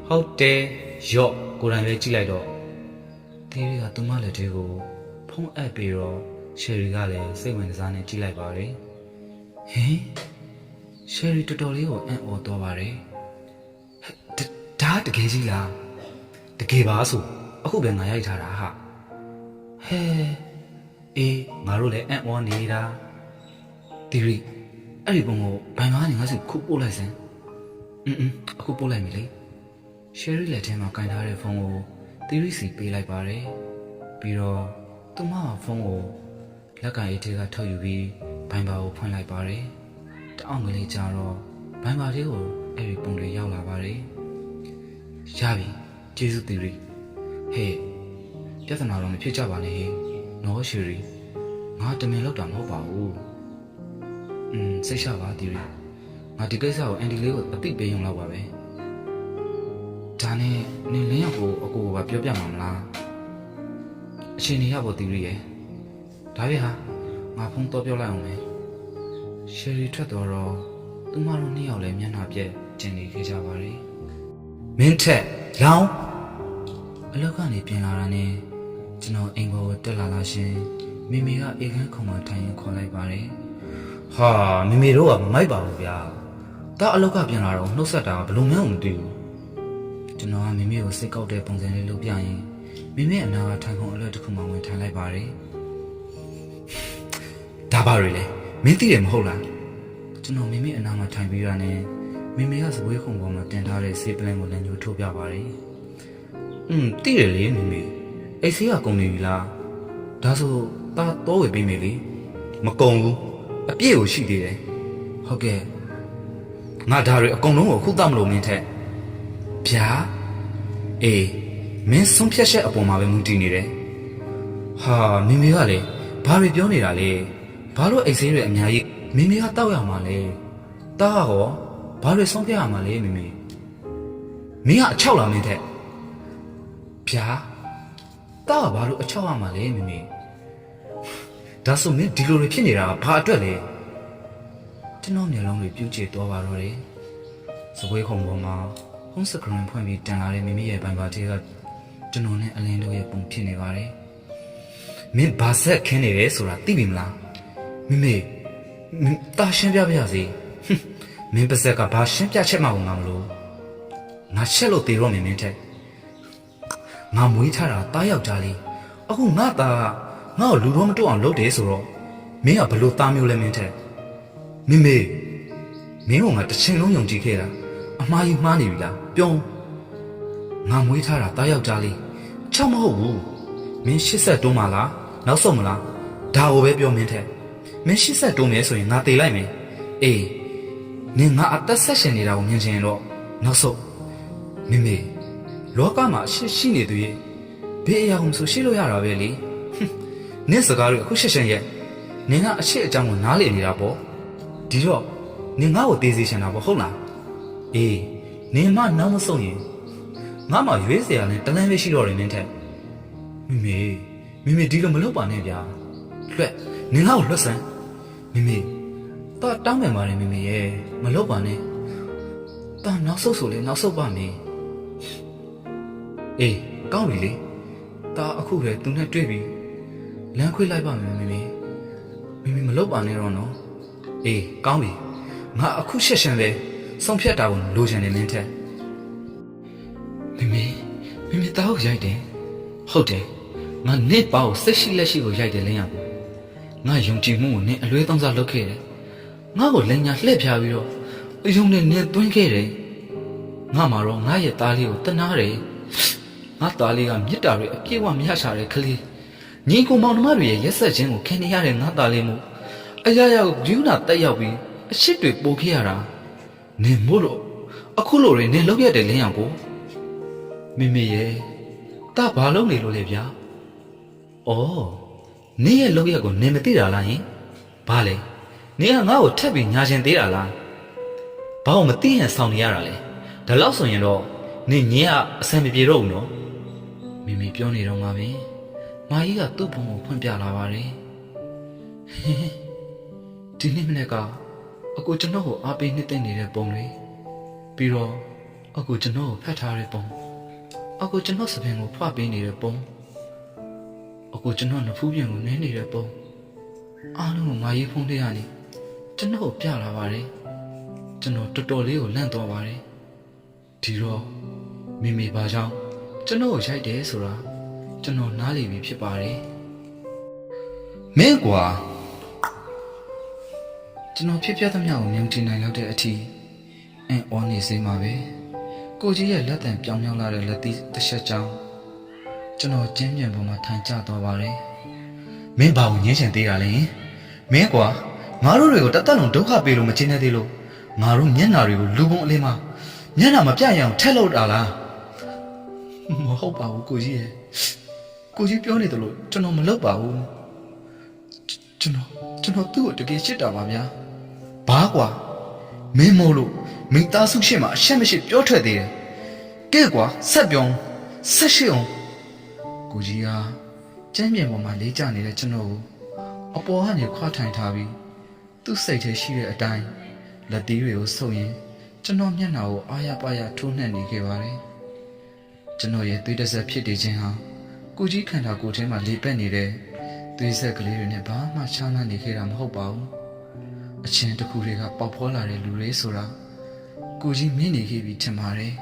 ဟုတ်တယ်ရော့ကိုယ်တိုင်ပဲကြည့်လိုက်တော့တီရီကသူမလက်ထဲကိုဖုန်းအပ်ပြီးတော့ရှယ်ရီကလည်းစိတ်ဝင်စားနေကြည့်လိုက်ပါတယ်ဟင်ရှယ်ရီတော်တော်လေးကိုအံ့ဩသွားပါတယ်ဒါတကယ်ကြီးလားတကယ်ပါဆိုအခုပဲငါရိုက်ထားတာဟာဟဲအေးငါတို့လည်းအံ့ဩနေတာတီရီအဲ့ဒီပုံကိုဘန်မားနေငါစီခုပို့လိုက်စမ်းအခုပို့လိုက်ပြီလေရှယ်ရီလက်ထဲမှာကင်ထားတဲ့ဖုန်းကိုတီရီစီပေးလိုက်ပါတယ်ပြီးတော့သူမကဖုန်းကိုလက်ကရေးထဲကထုတ်ယူပြီးဘိုင်ဘာကိုဖွင့်လိုက်ပါတယ်တအောင်ကလေးကြတော့ဘိုင်ဘာလေးကိုအဲ့ဒီပုံလေးရောက်လာပါတယ်ရပြီကျေးဇူးတီရီဟေးပြဿနာတော့မဖြစ်ကြပါနဲ့ဟေးနော်ရှယ်ရီငါတမင်လောက်တာမဟုတ်ပါဘူးစိတ်ချပါတီရီငါဒီကိစ္စကိုအန်ဒီလေးကိုအသိပေးရုံလောက်ပါပဲဒါနဲ့နင်လင်းရောက်ကိုအကိုကပြောပြမှာမလားအချိန်နေရဖို့တီရီရဲ့ဒါပဲဟာငါဖုန်းတော့ပြောလိုက်အောင်မယ်ရှယ်ရီထွက်တော့သူမတို့နှစ်ယောက်လည်းမျက်နှာပြက်ကျင်နေခဲ့ကြပါတယ်မင်းထက်လောင်းအလောက်ကနေပြင်လာတာနဲ့ကျွန်တော်အိမ်ပေါ်ကိုတက်လာလာရှင်မိမိကအေခန်းခုံမှာထိုင်ရင်ခေါ်လိုက်ပါတယ်ဟာမိမိတို့ကမမိုက်ပါဘူးဗျာဒါအလောက်ကပြင်လာတော့နှုတ်ဆက်တာကဘယ်လိုမှမသိဘူးကျွန်တော်ကမိမိကိုစိတ်ကောက်တဲ့ပုံစံလေးလုပ်ပြရင်မိမိအနာကထိုင်ခုံအလွတ်တစ်ခုမှဝင်ထိုင်လိုက်ပါတယ်ဒါပါလေမင်းသိတယ်မဟုတ်လားကျွန်တော်မိမိအနာမှာထိုင်ပြီးရနဲ့မိမိကစပွဲခုံပေါ်မှာတင်ထားတဲ့ဆေးပလန်ကိုလည်းညှို့ထုတ်ပြပါတယ်သိတယ်လေမိမိအိတ်ဆေးကကုန်နေပြီလားဒါဆိုတာတော့ဝယ်ပေးမယ်လေမကုန်ဘူးအပြည့်ကိုရှိသေးတယ်ဟုတ်ကဲ့ငါဒါတွေအကုန်လုံးကိုခုတတ်မလို့မင်းထက်ဗျာအေးမင်းဆုံးဖြတ်ချက်အပေါ်မှာပဲမူတည်နေတယ်ဟာမိမိကလေဘာတွေပြောနေတာလဲဘာလို့အိတ်ဆေးတွေအများကြီးမိမိကတောက်ရမှာလဲတားဟောဘာတွေဆုံးဖြတ်ရမှာလဲမိမိမင်းကအချောက်လာမင်းထက်ဗျာတားကဘာလို့အချောက်ရမှာလဲမိမိ ဒါဆိုမင်းဒီလိုတွေဖြစ်နေတာဘာအတွက်လဲကျွန်တော်မျက်လုံးတွေပြူးကျသွားပါတော့တယ်စပွဲခုံပေါ်မှာဟုံးစကရင်ဖွင့်ပြီးတန်လာတဲ့မိမိရဲ့ပိုင်ပါသေးကကျွန်တော်နဲ့အလင်းတို့ရဲ့ပုံဖြစ်နေပါတယ်မင်းဘာဆက်ခင်းနေတယ်ဆိုတာသိပြီမလားမိမိတာရှင်းပြပါရစေမင်းပါဆက်ကဘာရှင်းပြချက်မှမလို့ငါချက်လို့တေတော့မင်းထက်ငါမွေးထားတာတားယောက်ျားလေးအခုငါသားငါ့ကိုလူတော့မတော့အောင်လုပ်တယ်ဆိုတော့မင်းကဘလို့သားမျိုးလဲမင်းထက်မိမိမင်းကငါတစ်ချိန်လုံးယုံကြည်ခဲ့တာအမှားကြီးမှားနေပြီလားပြောငါမွေးထားတာတားယောက်ျားလေးချောက်မဟုတ်ဘူးမင်း80တုံးမလားနောက်ဆုံးမလားဒါကိုပဲပြောမင်းထက်မင်း80တုံးမယ်ဆိုရင်ငါတေလိုက်မယ်အေးနင်ငါအသက်ဆက်ရှင်နေတာကိုမြင်ချင်တော့နောက်ဆုံးမိမိလောကမှာရှိနေသူရဲ့ဘေးအရာကိုဆိုရှိလို့ရတာပဲလေနင့်စကားတွေအခုရှက်ရှက်ရဲ့နင်ကအချစ်အကြောင်းကိုနားလည်နေတာပေါ့ဒီတော့နင်ငါ့ကိုတေးစေချင်တာပေါ့ဟုတ်လားအေးနင်မနောက်မဆုံးရင်ငါမှရွေးစရာနဲ့တလန်းပဲရှိတော့တယ်နင်ထက်မိမိဒီလိုမလုပ်ပါနဲ့ဗျာလွတ်နင်ငါ့ကိုလွတ်စမ်းမိတော့တောင်းပန်ပါတယ်မိမိရဲ့မလုပ်ပါနဲ့တော့နောက်ဆုတ်ဆိုလေနောက်ဆုတ်ပါမယ်အေးကောင်းပြီလေဒါအခုလေသူနဲ့တွေ့ပြီလမ်းခွေးလိုက်ပါမယ်မိမိမလုပ်ပါနဲ့တော့နော်အေးကောင်းပြီငါအခုရှက်ရှက်ပဲဆုံးဖြတ်တာကိုလိုချင်တယ်မင်းထက်မိမိတောက်ရိုက်တယ်ဟုတ်တယ်ငါနေပါကိုစိတ်ရှိလက်ရှိကိုရိုက်တယ်လင်းရငါယုံကြည်မှုကိုနင်အလွဲသုံးစားလုပ်ခဲ့တယ်ငါ့ကိုလက်ညာလှည့်ဖြားပြီးတော့အယုံနဲ့နင်သွင်းခဲ့တယ်ငါမှာတော့ငါရဲ့သားလေးကိုတနာတယ်ငါသားလေးကမြစ်တာတွေအပြည့်အဝမရချတဲ့ကလေးညီကောင်မောင်နှမတွေရဲ့ရက်ဆက်ခြင်းကိုခံနေရတဲ့ငါသားလေးမို့အရာရာကိုယူနာတက်ရောက်ပြီးအချစ်တွေပို့ခဲ့ရတာနင်မို့လို့အခုလိုတွေနင်လုပ်ရတဲ့လင်းအောင်ကိုမိရဲ့တာဘာလုပ်နေလို့လဲဗျာအော်နင်ရဲ့လုပ်ရက်ကိုနင်မသိတာလားယင်ဘာလဲနင်ကငါ့ကိုထပ်ပြီးညာရှင်သေးတာလားဘာလို့မသိရင်ဆောင်နေရတာလဲဒါလောက်ဆိုရင်တော့နင်ညင်ကအဆင်မပြေတော့ဘူးနော်မိပြောနေတော့မှာပဲမာကြီးကသူ့ဘုံကိုဖွင့်ပြလာပါတယ်ဒီနေ့မနေ့ကအကူကျွန်တော်ကိုအားပေးနှစ်သိမ့်နေတဲ့ပုံတွေပြီးတော့အကူကျွန်တော်ကိုဖတ်ထားတဲ့ပုံအကူကျွန်တော်စပင်ကိုဖွပေးနေတဲ့ပုံအကူကျွန်တော်နဖူးပြင်ကိုနင်းနေတဲ့ပုံအားလုံးကိုမာကြီးဖုန်းထဲကနေကျွန်တော်ကိုပြလာပါတယ်ကျွန်တော်တော်တော်လေးကိုလန့်သွားပါတယ်ဒီတော့မိဘာကြောင့်ကျွန်တော်ကိုရိုက်တယ်ဆိုတာကျွန်တော်နားလည်ပြီဖြစ်ပါတယ်မင်းကွာကျွန်တော်ဖြစ်ပြသမျှကိုမြင်တင်နိုင်လောက်တဲ့အထိအင်းအော်နေစေမှာပဲကိုကြီးရဲ့လက်တံပြောင်းပြောင်းလာတဲ့လက်သီးတစ်ချက်ကြောင့်ကျွန်တော်ကျင်းပြန်ပေါ်မှာထိုင်ကျသွားပါတယ်မင်းဘာကိုညှင်းချင်သေးတာလဲမင်းကွာငါတို့တွေကိုတသက်လုံးဒုက္ခပေးလို့မကျင်းနေသေးလို့ငါတို့မျက်နှာတွေကိုလူပုံအလေးမှာမျက်နှာမပြရအောင်ထက်လို့တာလားမဟုတ်ပါဘူးကိုကြီးရဲ့ကိုကြီးပြောနေတယ်လို့ကျွန်တော်မလုပ်ပါဘူးကျွန်တော်သူ့ကိုတကယ်ချစ်တာပါဗျာဘာကွာမင်းမို့လို့မိသားစုရှင်းမှာအရှက်မရှိပြောထွက်သေးတယ်ကဲကွာဆက်ပြောင်းဆက်ရှိအောင်ကိုကြီးကကျမ်းပြင်ပေါ်မှာလေးကျနေတဲ့ကျွန်တော်ကိုအပေါ်ကနေခွာထိုင်ထားပြီးသူ့စိတ်ထဲရှိတဲ့အတိုင်းလက်သီးတွေကိုဆုပ်ရင်ကျွန်တော်မျက်နှာကိုအားရပါးရထိုးနှက်နေခဲ့ပါတယ်ကျွန်တော်ရဲ့သွေးတစ်ဆက်ဖြစ်နေခြင်းဟာကိုကြီးခန္ဓာကိုယ်ထဲမှာလေပတ်နေတဲ့သွေးဆက်ကလေးတွေနဲ့ဘာမှချားနှံ့နေခဲ့တာမဟုတ်ပါဘူးအချင်းတစ်ခုတွေကပေါက်ဖောလာတဲ့လူတွေဆိုတာကိုကြီးမြင်နေခဲ့ပြီထင်ပါတယ်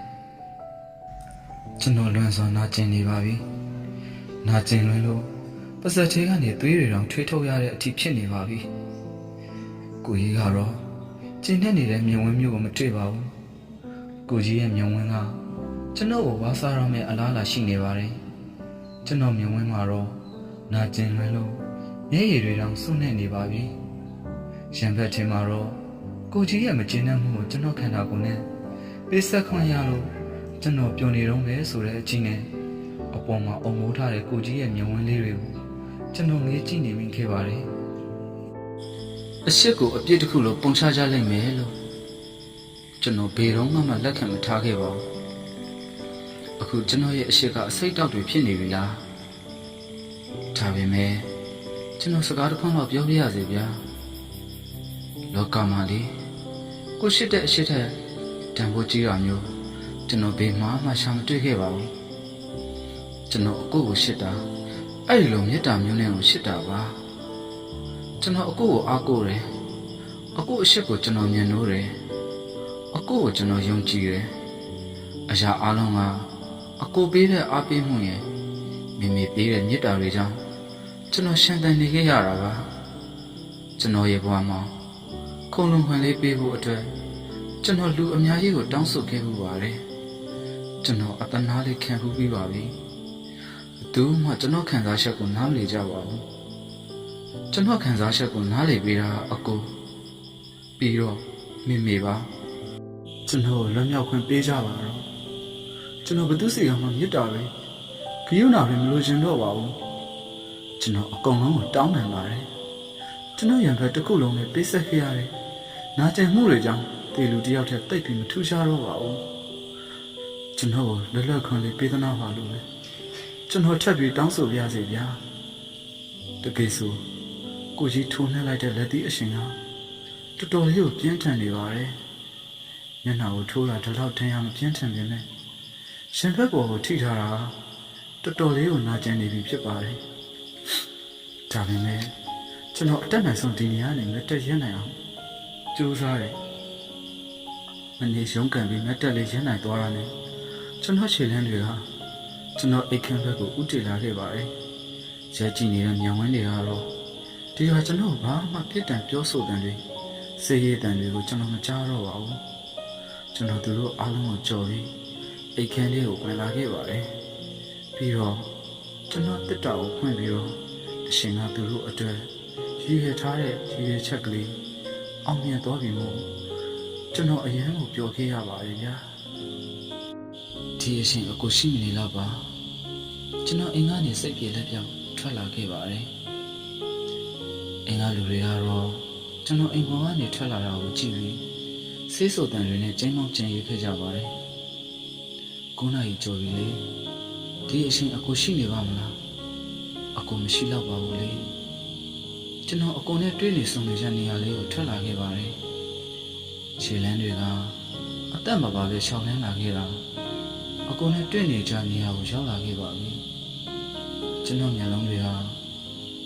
ကျွန်တော်လွန်စွာနာကျင်နေပါပြီနာကျင်လွန်းလို့ပါစက်သေးကနေသွေးတွေတောင်ထွေးထုတ်ရတဲ့အထိဖြစ်နေပါပြီကိုကြီးကတော့ကျင်တဲ့နေတဲ့မြင်ဝင်းမျိုးကိုမတွေ့ပါဘူးကိုကြီးရဲ့မြင်ဝင်းကကျွန်တော်ကိုဝါစားရမယ့်အလားအလာရှိနေပါတယ်ကျွန်တော်မြင်ဝင်းမှာတော့နာကျင်လွန်းလို့မျက်ရည်တွေတောင်စွန့်နေနေပါပြီရံဖက်ထင်မှာတော့ကိုကြီးရဲ့မကျင်တဲ့မှုကိုကျွန်တော်ခန္ဓာကိုယ်နဲ့ပေးဆက်ခွင့်ရလို့ကျွန်တော်ပျော်နေတော့မယ်ဆိုတဲ့အချင်းနဲ့အပေါ်မှာအုံမိုးထားတဲ့ကိုကြီးရဲ့မြင်ဝင်းလေးတွေကိုကျွန်တော်ငေးကြည့်နေမိခဲ့ပါတယ်အရှိကိုအပြစ်တစ်ခုလိုပုံချကြလိုက်မယ်လို့ကျွန်တော်ဘယ်တော့မှလက်ခံမထားခဲ့ပါဘူးအခုကျွန်တော်ရဲ့အရှိကအစိတ်တောက်တွေဖြစ်နေပြီလားဒါပေမဲ့ ကျွန်တော်စကားတစ်ခွန်းတော့ပြောပြရစီဗျာလောကမှာလေကိုရှိတဲ့အရှိတဲ့တန်ဖိုးကြီးတာမျိုးကျွန်တော်ဘေးမှာမှရှာမတွေ့ခဲ့ပါဘူးကျွန်တော်အကိုကိုရှိတာအဲ့ဒီလိုမေတ္တာမျိုးနဲ့ကိုရှိတာပါကျွန်တော်အကိုကိုအားကိုးတယ်အကိုအရှိကိုကျွန်တော်မြင်လို့တယ်အကိုကိုကျွန်တော်ယုံကြည်တယ်အရာအလုံးကအကိုပေးတဲ့အားပေးမှုရဲ့မိမိပေးတဲ့မေတ္တာတွေကြောင့်ကျွန်တော်ရှင်သန်နေခဲ့ရတာပါကျွန်တော်ရဲ့ဘဝမှာခုံလုံးခွင်လေးပေးဖို့အတွက်ကျွန်တော်လူအများကြီးကိုတောင်းဆိုခဲ့မှုပါတယ်ကျွန်တော်အတနာလေးခံဖူးပြီးပါပြီသူမှကျွန်တော်ခံစားချက်ကိုနားမလည်ကြပါဘူးကျွန်တော်ခံစားချက်ကိုနားလည်ပေးတာအကိုပြီးတော့မိမိပါကျွန်တော်လွတ်မြောက်ခွင့်ပေးကြပါတော့ကျွန်တော်ဘယ်သူစီကမှမြစ်တာပဲဂယုဏတွေမလို့ရှင်တော့ပါဘူးကျွန်တော်အကုန်လုံးကိုတောင်းပန်ပါတယ်ကျွန်တော်ရံဖက်တစ်ခုလုံးနဲ့ပေးဆက်ခဲ့ရတယ်နာကျင်မှုတွေကြောင့်တေလူတယောက်တည်းတိတ်ပြီးမထူးခြားတော့ပါဘူးကျွန်တော်ကိုလွတ်လပ်ခွင့်လေးပေးသနာပါလို့လေကျွန်တော်ထပ်ပြီးတောင်းဆိုပြရစီဗျာတကယ်ဆိုကိုကြီးထိုးနှက်လိုက်တဲ့လက်သီးအရှင်ကတော်တော်လေးကိုပြင်းထန်နေပါတယ်မျက်နှာကိုထိုးလာဒီလောက်ထင်ရမပြင်းထန်နေနဲ့ရှင်ဘက်ပေါ်ကိုထိထားတာတော်တော်လေးကိုနာကျင်နေပြီဖြစ်ပါတယ်ဒါပေမဲ့ကျွန်တော်အတက်နိုင်ဆုံးဒီနေရာနဲ့လက်တက်ရက်နိုင်အောင်ကြိုးစားတယ်မနေ့ရုံးကန်ပြီးလက်တက်လေးရက်နိုင်သွားတာနဲ့ကျွန်တော်ခြေလမ်းတွေကကျွန်တော်အိတ်ခမ်းဘက်ကိုဥတည်လာခဲ့ပါတယ်ရဲကြည့်နေတဲ့မြန်ဝင်းတွေကတော့ဒီဟာကျွန်တော်ဘာမှပြစ်ဒဏ်ပြောဆိုတဲ့တွေစေရတဲ့တွေကိုကျွန်တော်မကြားတော့ပါဘူးကျွန်တော်တို့အားလုံးကိုကြော်ပြီးအိတ်ခမ်းလေးကိုဝင်လာခဲ့ပါတယ်ပြီးတော့ကျွန်တော်တစ်တာကိုဖွင့်ပြီးတော့တရှင်ကသူတို့အတွက်ရည်ရထားတဲ့ရည်ရချက်ကလေးအောင်မြင်သွားပြီမို့ကျွန်တော်အရန်ကိုပျော်ခဲ့ရပါတယ်ဗျာဒီအရှင်အကိုရှိမနေတော့ပါကျွန်တော်အိမ်ကနေစိတ်ပြေလက်ပြောက်ထွက်လာခဲ့ပါတယ်အိမ်ကလူတွေကတော့ကျွန်တော်အိမ်ပေါ်ကနေထွက်လာတာကိုကြည့်ပြီးဆေးဆိုတန်တွေနဲ့ကျင်းမောင်းကျင်ရခဲ့ကြပါတယ်9 နာရီကျော်ပြီလေဒီအရှင်အကိုရှိနေပါမလားအကိုမရှိတော့ပါဘူးလေကျွန်တော်အကိုနဲ့တွေ့နေဆုံနေကြနေရာလေးကိုထွက်လာခဲ့ပါတယ်ခြေလမ်းတွေကအသက်မပါပဲရှောင်လန်းလာခဲ့တာအကိုနဲ့တွေ့နေကြနေရာကိုရောက်လာခဲ့ပါပြီကျွန်တော်မျက်လုံးတွေက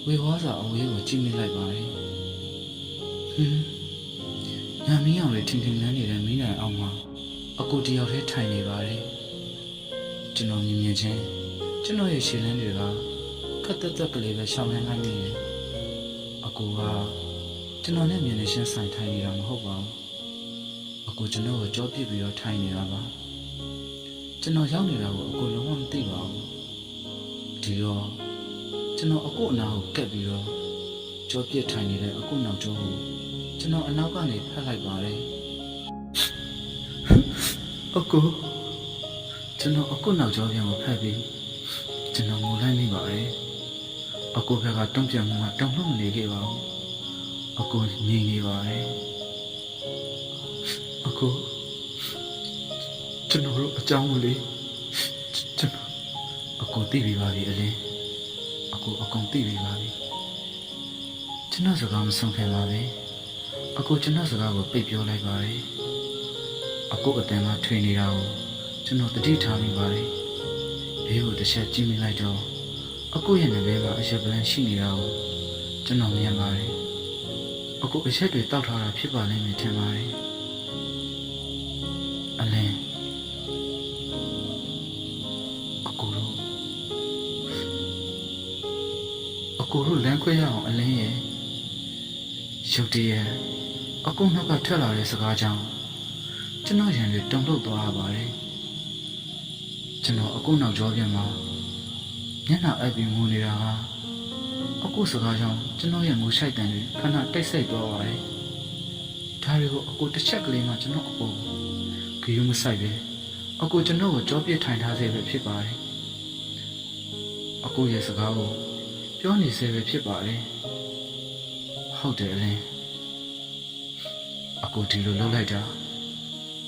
ဝေဝါးစာအဝေးကိုကြည့်မိလိုက်ပါတယ်ညမင်းအောင်တွေထင်ထင်လန်းနေတဲ့မင်းနိုင်အောင်မှာအကိုတယောက်တည်းထိုင်နေပါတယ်ကျွန်တော်မြင်မြင်ချင်းကျွန်တော်ရဲ့ခြေလမ်းတွေကခက်တက်ကလေးပဲရှောင်လန်းလိုက်မိတယ်အကိုကကျွန်တော်နဲ့မြင်နေရှင်းဆိုင်ထိုင်နေတာမဟုတ်ပါဘူးအကိုကျွန်တော်ကိုကြောပြစ်ပြီးတော့ထိုင်နေတာပါကျွန်တော်ရောက်နေတာကိုအကိုလုံးဝမသိပါဘူးဒီတော့ကျွန်တော်အကိုအနာကိုကက်ပြီးတော့ကြောပြစ်ထိုင်နေတဲ့အကိုနောက်ကျောကိုကျွန်တော်အနောက်ကနေဖက်လိုက်ပါတယ်အကိုကျွန်တော်အကိုနောက်ကျောပြန်ကိုဖက်ပြီးကျွန်တော်ငိုလိုက်မိပါတယ်အကိုဘက်ကတုံ့ပြန်မှုကတောင်းလို့မနေခဲ့ပါဘူးအကိုငြိမ်နေပါတယ်အကိုကျွန်တော်တို့အကြောင်းကိုလေကျွန်တော်အကိုသိပြီပါပြီအလင်းအကိုအကုန်သိပြီပါပြီကျွန်တော်စကားမဆုံးခင်ပါပဲအကိုကျွန်တော်စကားကိုပိတ်ပြောလိုက်ပါတယ်အကိုအတန်မှထွေနေတာကိုကျွန်တော်တတိထားမိပါတယ်ဘေးကိုတစ်ချက်ကြည့်မိလိုက်တော့အကိုရဲ့နာမည်ကအရက်ပလန်ရှိနေတာကိုကျွန်တော်မြင်ပါတယ်အကိုအရက်တွေတောက်ထားတာဖြစ်ပါလိမ့်မယ်ထင်ပါတယ်အလင်းအကိုတို့လမ်းခွဲရအောင်အလင်းရဲ့ရုတ်တရက်အကိုနောက်ကထွက်လာတဲ့စကားကြောင့်ကျွန်တော်ရန်တွေတုန်လှုပ်သွားရပါတယ်ကျွန်တော်အကိုနောက်ကျောပြန်မှာမျက်နှာအပ်ပြီးငိုနေတာကအကိုစကားကြောင့်ကျွန်တော်ရဲ့ငိုဆိုင်တန်တွေခဏတိတ်ဆိတ်သွားပါတယ်ဒါတွေကိုအကိုတစ်ချက်ကလေးမှကျွန်တော်အကိုဂယုမဆိုင်ပဲအကိုကျွန်တော်ကိုကြောပြစ်ထိုင်ထားစေပဲဖြစ်ပါတယ်အကိုရဲ့စကားကိုပြောနေစေပဲဖြစ်ပါတယ်ဟုတ်တယ်အလင်းအကိုဒီလိုလုပ်လိုက်တာ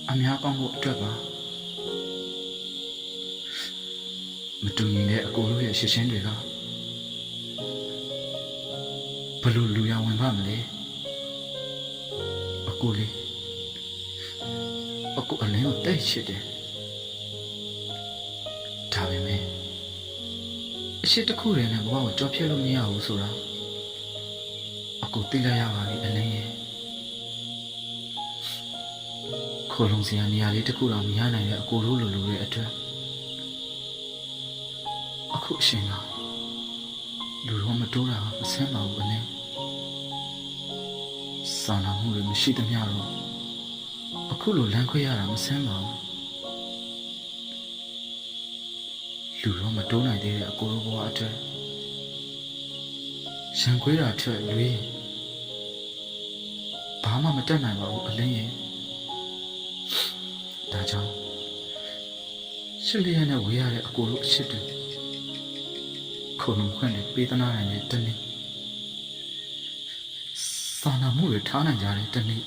အများကောင်းဖို့အတွက်ပါမတူညီတဲ့အကိုတို့ရဲ့ရှင်းရှင်းတွေက ဘယ်လိုလူရဝင်ပါမလဲအကိုလေးအကိုအလင်းကိုတိတ်ချစ်တယ်ဒါပေမဲ့အရှိတစ်ခုတည်းနဲ့ဘဝကိုကြော်ဖြတ်လို့မရဘူးဆိုတာအကိုသိလိုက်ရပါပြီအလင်းရဲ့ခိုးလုံစရာနေရာလေးတစ်ခုတော့မရနိုင်တဲ့အကိုတို့လိုတဲ့အတွက်အခုအရှင်ကလူတော်မတိုးတာမဆန်းပါဘူးအလင်းစာနာမှုတွေမရှိသမျှတော့အခုလိုလမ်းခွဲရတာမဆန်းပါဘူးလူတော်မတိုးနိုင်သေးတဲ့အကိုတို့ဘဝအတွက်ရန်ခွဲတာထက်လွေးဘာမှမတတ်နိုင်ပါဘူးအလင်းရဲ့ဒါကြောင့်ရှစ်လျက်နဲ့ဝေးရတဲ့အကိုတို့အချစ်တွေခုံလုံးခွင့်တွေပေးသနာနိုင်တဲ့တနေ့စာနာမှုတွေထားနိုင်ကြတဲ့တနေ့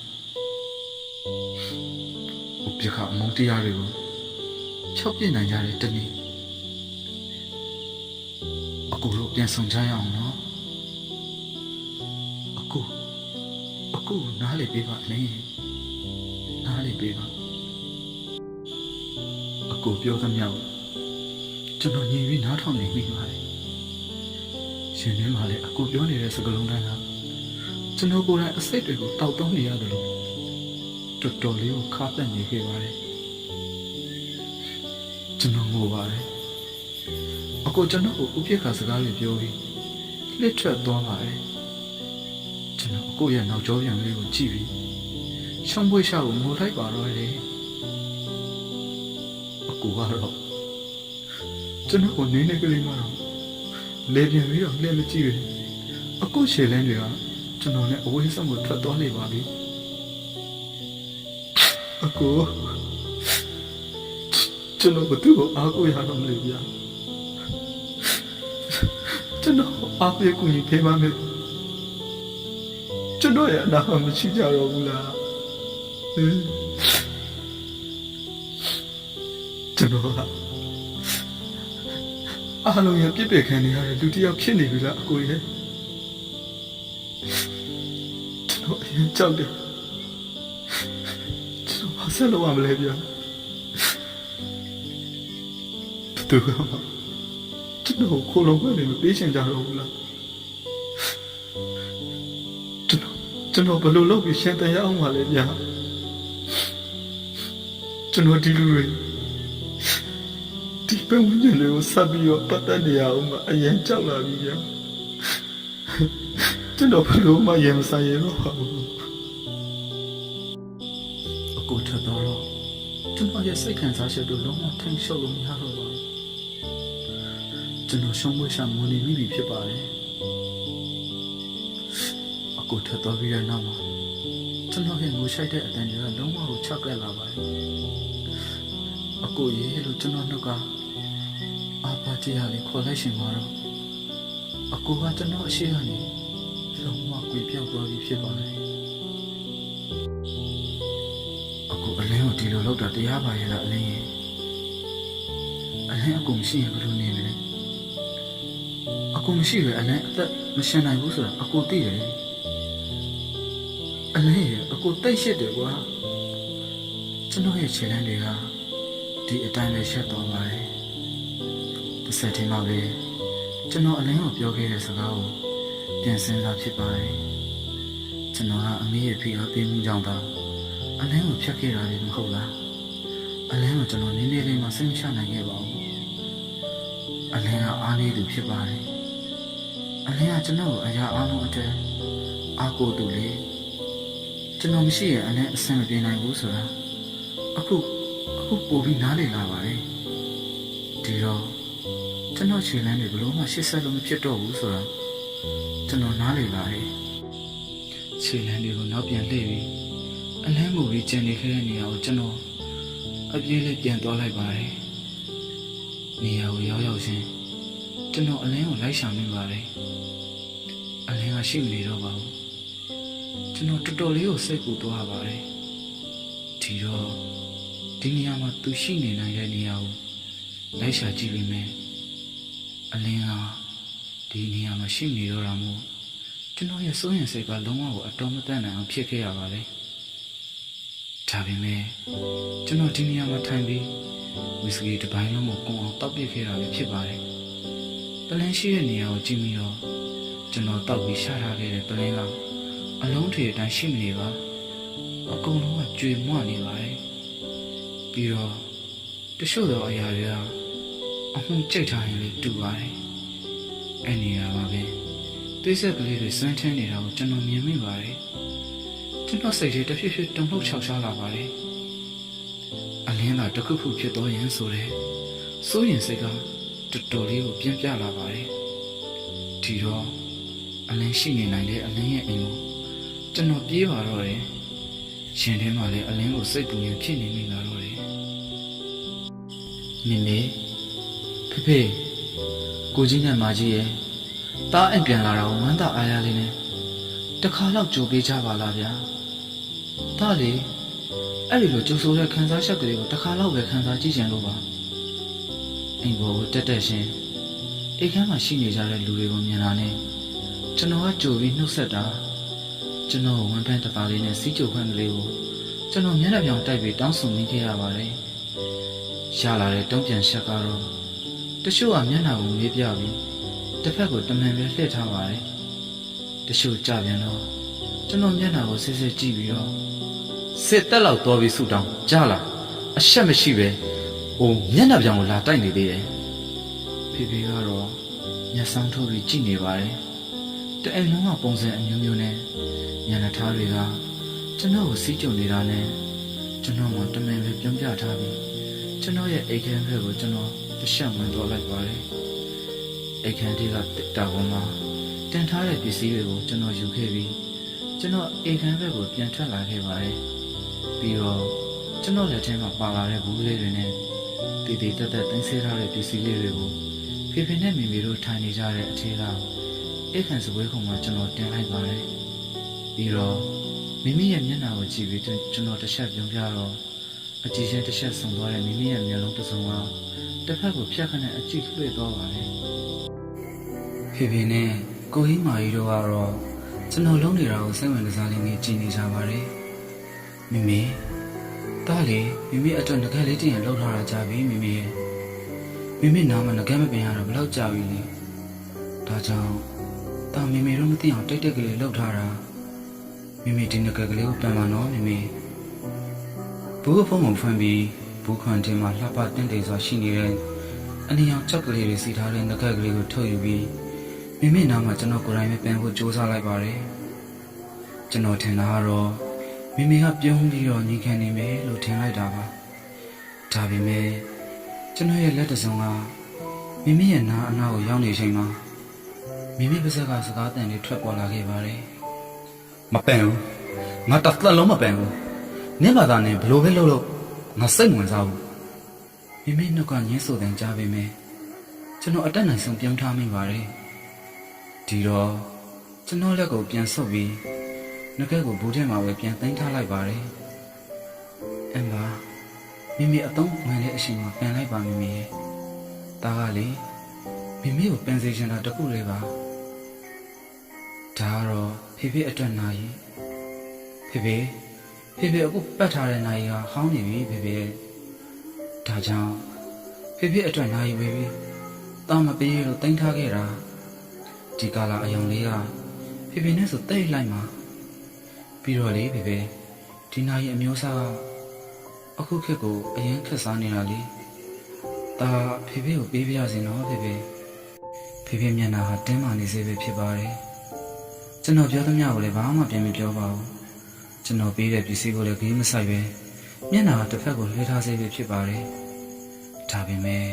ဥပ္ပခအမုန်းတရားတွေကိုဖြောက်ပြနိုင်ကြတဲ့တနေ့အကိုတို့ပြန်ဆောင်ကြရအောင်နော်အကိုနားလေပေးပါလေနားလေပေးပါအကိုပြောသမျှကိုကျွန်တော်ညီပြီးနားထောင်နေမိပါတယ်ရှင်ထဲမှာလည်းအကိုပြောနေတဲ့စကားလုံးတိုင်းကကျွန်တော်ကိုယ်တိုင်အစိတ်တွေကိုတောက်တုံးနေရတယ်လို့တော်တော်လေးကိုခါသက်နေခဲ့ပါတယ်ကျွန်တော်ငိုပါတယ်အကိုကျွန်တော်ကိုဥပိ္ပခစကားတွေပြောပြီးလှစ်ထွက်သွားပါတယ်ကျွန်တော်အကိုရဲ့နောက်ကျောပြန်လေးကိုကြည့်ပြီးရှုံးပွေးရှာကိုငိုလိုက်ပါတော့လေအကိုကတော့ကျွန်တော်ကိုနင်းနေကလေးမှတော့လေပြန်ပြီးတော့လှည့်မကြည့်ရအခုရှည်လန်းတွေကကျွန်တော်နဲ့အဝေးဆောင်ကိုထွက်သွားနေပါပြီအကိုကျွန်တော်ဘသူ့ကိုအားကိုးရတော့မလို့ဗျာကျွန်တော်အားပေးကူညီပေးပါမယ်ကျွန်တော်ရဲ့အနာမရှိကြတော့ဘူးလားကျွန်တော်ကအားလုံးရပြစ်ပယ်ခံနေရတဲ့လူတစ်ယောက်ဖြစ်နေပြီလားအကိုရဲ့ကျွန်တော်အရင်ကြောက်တယ်ကျွန်တော်ဘာဆက်လုပ်ရမလဲဗျာသူကကျွန်တော်ခိုးလုံးခွင့်နေမပေးချင်ကြတော့ဘူးလားကျွန်တော်ဘယ်လိုလုပ်ပြီးရှင်းတန်ရအောင်ပါလဲဗျာကျွန်တော်ဒီလူတွေဒီပတ်ဝန်းကျင်တွေကိုဆက်ပြီးတော့ပတ်သက်နေရအောင်မအရင်ကြောက်လာပြီဗျာကျွန်တော်ဘယ်လိုမှရင်မဆိုင်ရတော့ပါဘူးအကိုထတော့ကျွန်တော်ရဲ့စိတ်ခံစားချက်တို့လုံးဝထိန်ရှုပ်လို့မရတော့ပါဘူးကျွန်တော်ရှုံးပွဲရှာမွေနေမိပြီဖြစ်ပါတယ်အကိုထတော့ပြီးတဲ့နောက်မှာကျွန်တော်ရဲ့ငိုရှိုက်တဲ့အတန်တွေကလုံးဝကိုချောက်ကပ်လာပါတယ်အကိုရေလို့ကျွန်တော်တို့ကအာပါတီယာလေးခေါ်လိုက်ရှင်မှာတော့အကိုကကျွန်တော်အရှိကနေလုံးဝကွေပြောက်သွားပြီဖြစ်ပါတယ်အကိုအလင်းကိုဒီလိုလောက်တာတရားပါရဲ့လားအလင်းရဲ့အလင်းအကိုမရှိရင်ဘယ်လိုနေမလဲအကိုမရှိပဲအလင်းအသက်မရှင်နိုင်ဘူးဆိုတာအကိုသိတယ်အလင်းရဲ့အကိုတိတ်ရှစ်တယ်ကွာကျွန်တော်ရဲ့ခြေလမ်းတွေကဒီအတိုင်းပဲရှက်သွားပါတယ်တစ်ဆက်တည်းမှာပဲကျွန်တော်အလင်းကိုပြောခဲ့တဲ့စကားကိုပြန်စဉ်းစားဖြစ်ပါတယ်ကျွန်တော်ကအမေရဲ့ဖိအားပေးမှုကြောင့်သာအလင်းကိုဖြတ်ခဲ့တာလေမဟုတ်လားအလင်းကိုကျွန်တော်နည်းနည်းလေးမှစိတ်မချနိုင်ခဲ့ပါဘူးအလင်းကအားနေသူဖြစ်ပါတယ်အလင်းကကျွန်တော်ကိုအရာအားလုံးအတွက်အားကိုးသူလေကျွန်တော်မရှိရင်အလင်းအဆင်မပြေနိုင်ဘူးဆိုတာအခုပို့ပြီးနားလည်လာပါတယ်ဒီတော့ကျွန်တော်ခြေလမ်းတွေဘလို့မှရှစ်ဆက်လို့မဖြစ်တော့ဘူးဆိုတာကျွန်တော်နားလည်လာတယ်ခြေလမ်းတွေကိုနောက်ပြန်လှည့်ပြီးအလန်းမူပြီးကျန်နေခဲ့တဲ့နေရာကိုကျွန်တော်အပြေးလေးပြန်သွားလိုက်ပါတယ်နေရာကိုရောက်ချင်းကျွန်တော်အလန်းကိုလိုက်ရှာမိပါတယ်အလန်းကရှိမနေတော့ပါဘူးကျွန်တော်တော်တော်လေးကိုစိတ်ပူသွားပါတယ်ဒီတော့ဒီနေရာမှာသူရှိနေနိုင်တဲ့နေရာကိုလိုက်ရှာကြည့်ပြီးမယ်အလင်းကဒီနေရာမှာရှိနေတော့တာမို့ ကျွန်တော်ရဲ့စိုးရင်စိတ်ကလုံးဝကိုအတော်မတန်နိုင်အောင်ဖြစ်ခဲ့ရပါလေဒါပေမဲ့ကျွန်တော်ဒီနေရာမှာထိုင်ပြီးဝီစကီတစ်ပိုင်းလုံးကိုကုန်းအောင်တောက်ပစ်ခဲ့တာပဲဖြစ်ပါတယ်ပလန်ရှိတဲ့နေရာကိုကြည့်ပြီးတော့ကျွန်တော်တောက်ပြီးရှာထားခဲ့တဲ့ပလန်ကအလုံးထည်အတိုင်းရှိမနေပါအကုန်လုံးကကြွေမွနေပါတယ်ပြီးတော့တချို့သောအရာတွေကအမှုကြိတ်ထားရင်လည်းတူပါတယ်အဲ့နေရာပါပဲသွေးဆက်ကလေးတွေစမ်းထင်းနေတာကိုကျွန်တော်မြင်မိပါတယ်ကျွန်တော်စိတ်ထဲတဖြည်းဖြည်းတုန်လှုပ်ခြောက်ခြားလာပါတယ်အလင်းသာတစ်ခုခုဖြစ်တော့ရင်ဆိုတဲ့စိုးရင်စိတ်ကတော်တော်လေးကိုပြင်းပြလာပါတယ်ဒီတော့အလင်းရှိနေနိုင်တဲ့အလင်းရဲ့အိမ်ကိုကျွန်တော်ပြေးပါတော့တယ်ရှင်ထဲမှာလည်းအလင်းကိုစိတ်ပူရင်ဖြစ်နေမိလာတော့တယ်မိမေဖေကိုကြီးနဲ့မကြီးရဲ့တားအိမ်ပြန်လာတာကိုဝမ်းသာအားရလေးနဲ့တခါတော့ကြိုပေးကြပါလားဗျာတားလေအဲ့ဒီလိုကြိုဆိုတဲ့ခန်းစားချက်ကလေးကိုတခါတော့ပဲခန်းစားကြည့်ကြလို့ပါအိမ်ပေါ်ကိုတက်တက်ရှင်အိမ်ခန်းမှာရှိနေကြတဲ့လူတွေကိုမြင်လာနဲ့ကျွန်တော်ကကြိုပြီးနှုတ်ဆက်တာကျွန်တော်ဝန်ဖန်တပါလေးနဲ့စီးကြိုခွင့်ကလေးကိုကျွန်တော်မျက်နှာပြောင်တိုက်ပြီးတောင်းဆိုမိခဲ့ရပါတယ်ရလာတဲ့တုံးပြန်ချက်ကတော့တချို့ကမျက်နှာကိုမေးပြပြီးတစ်ဖက်ကိုတမန်ပဲလှည့်ထားပါတယ်တချို့ကြပြန်တော့ကျွန်တော်မျက်နှာကိုစစ်စစ်ကြည့်ပြီးတော့စစ်တက်လောက်တော်ပြီးဆူတောင်းကြလားအရှက်မရှိပဲဟိုမျက်နှာပြောင်ကိုလာတိုက်နေသေးတယ်ဖေကတော့မျက်စောင်းထုတ်ပြီးကြည့်နေပါတယ်တအိမ်လုံးကပုံစံအမျိုးမျိုးနဲ့ညနေသားတွေကကျွန်တော်ကိုစီးကြုံနေတာနဲ့ကျွန်တော်မှတမန်ပဲပြုံးပြထားပြီးကျွန်တော်ရဲ့အိတ်ခမ်းဘက်ကိုကျွန်တော်တစ်ချက်ဝင်တော့လိုက်ပါတယ်အိတ်ခမ်းတွေကတစ်တာပေါ်မှာတင်ထားတဲ့ပစ္စည်းတွေကိုကျွန်တော်ယူခဲ့ပြီးကျွန်တော်အိတ်ခမ်းဘက်ကိုပြန်ထွက်လာခဲ့ပါတယ်ပြီးတော့ကျွန်တော်လက်ထဲမှာပါလာတဲ့ဘူးလေးတွေနဲ့တည်တည်တက်တက်သိမ်းဆည်းထားတဲ့ပစ္စည်းလေးတွေကိုဖေနဲ့မိမိတို့ထိုင်နေကြတဲ့အထက်ကအိတ်ခမ်းစပွဲခုံမှာကျွန်တော်တင်လိုက်ပါတယ်ပြီးတော့မိမိရဲ့မျက်နှာကိုကြည့်ပြီးကျွန်တော်တစ်ချက်ပြုံးပြတော့အကြည့်ချင်းတစ်ချက်ဆုံသွားတဲ့မိမိရဲ့မျက်လုံးတစ်စုံကတစ်ဖက်ကိုဖြတ်ခနဲ့အကြည့်လွှဲသွားပါတယ်ဖေနဲ့ကိုကြီးမာကြီးတို့ကတော့ကျွန်တော်လုံးနေတာကိုစိတ်ဝင်စားလေးနဲ့ကြည့်နေကြပါတယ်မိတားလေမိအတွက်ငကက်လေးတင်ရလောက်ထားတာကြပြီမိနားမှာငကက်မပင်ရတော့ဘယ်လောက်ကြာပြီလဲဒါကြောင့်တာမိတို့မသိအောင်တိတ်ကလေးလောက်ထားတာမိဒီငကက်ကလေးကိုပန်ပါနော်ဘူးဖုံးဖုံးပြီးဘူးခွန်တင်မှာလှပတင်းတိမ်စွာရှိနေတဲ့အနီအောင်ကြောက်ကလေးတွေစီထားတဲ့ငကက်ကလေးကိုထုတ်ယူပြီးမိနားမှာကျွန်တော်ကိုယ်တိုင်ပဲပန်ဖို့ကြိုးစားလိုက်ပါတယ်ကျွန်တော်ထင်တာကတော့မိကပြုံးပြီးတော့ညီခံနေမယ်လို့ထင်လိုက်တာပါဒါပေမဲ့ကျွန်တော်ရဲ့လက်တစုံကမိရဲ့နားအနားကိုရောက်နေချိန်မှာမိပါးစပ်ကစကားတန်တွေထွက်ပေါ်လာခဲ့ပါတယ်မပန်ဘူးငါတစ်သက်လုံးမပန်ဘူးနင့်ဘာသာနဲ့ဘလို့ပဲလုပ်လို့ငါစိတ်ဝင်စားဘူးမိနှုတ်ကညင်းဆိုတဲ့ကြားပေမဲ့ကျွန်တော်အတက်နိုင်ဆုံးပြုံးထားမိပါတယ်ဒီတော့ကျွန်တော်လက်ကိုပြန်ဆုပ်ပြီးငကက်ကိုဘူးထဲမှာပဲပြန်သိမ်းထားလိုက်ပါတယ်အမ်ဘာမိအတုံးဝင်တဲ့အချိန်မှာပြန်လိုက်ပါမိရဲ့ဒါကလေမိကိုပန်စေချင်တာတခုလေးပါဒါကတော့ဖေအတွက်နာရီဖေအခုပတ်ထားတဲ့နာရီကဟောင်းနေပြီဖေဒါကြောင့်ဖေအတွက်နာရီပဲတာမပေးလို့တင်ထားခဲ့တာဒီကာလာအယောင်လေးကဖေနဲ့ဆိုတိတ်လိုက်မှာပြီးတော့လေဖေဒီနာရီအမျိုးအစားအခုခေတ်ကိုအရင်ခက်စားနေတာလေဒါဖေကိုပေးပြရစီနော်ဖေမျက်နှာဟာတင်းမာနေစေပဲဖြစ်ပါတယ်ကျွန်တော်ပြောသမျှကိုလည်းဘာမှပြန်မပြောပါဘူးကျွန်တော်ပေးတဲ့ပစ္စည်းကိုလည်းဂိမ်းမဆိုင်ပဲမျက်နှာတစ်ဖက်ကိုလှည့်ထားစေပဲဖြစ်ပါတယ်ဒါပေမဲ့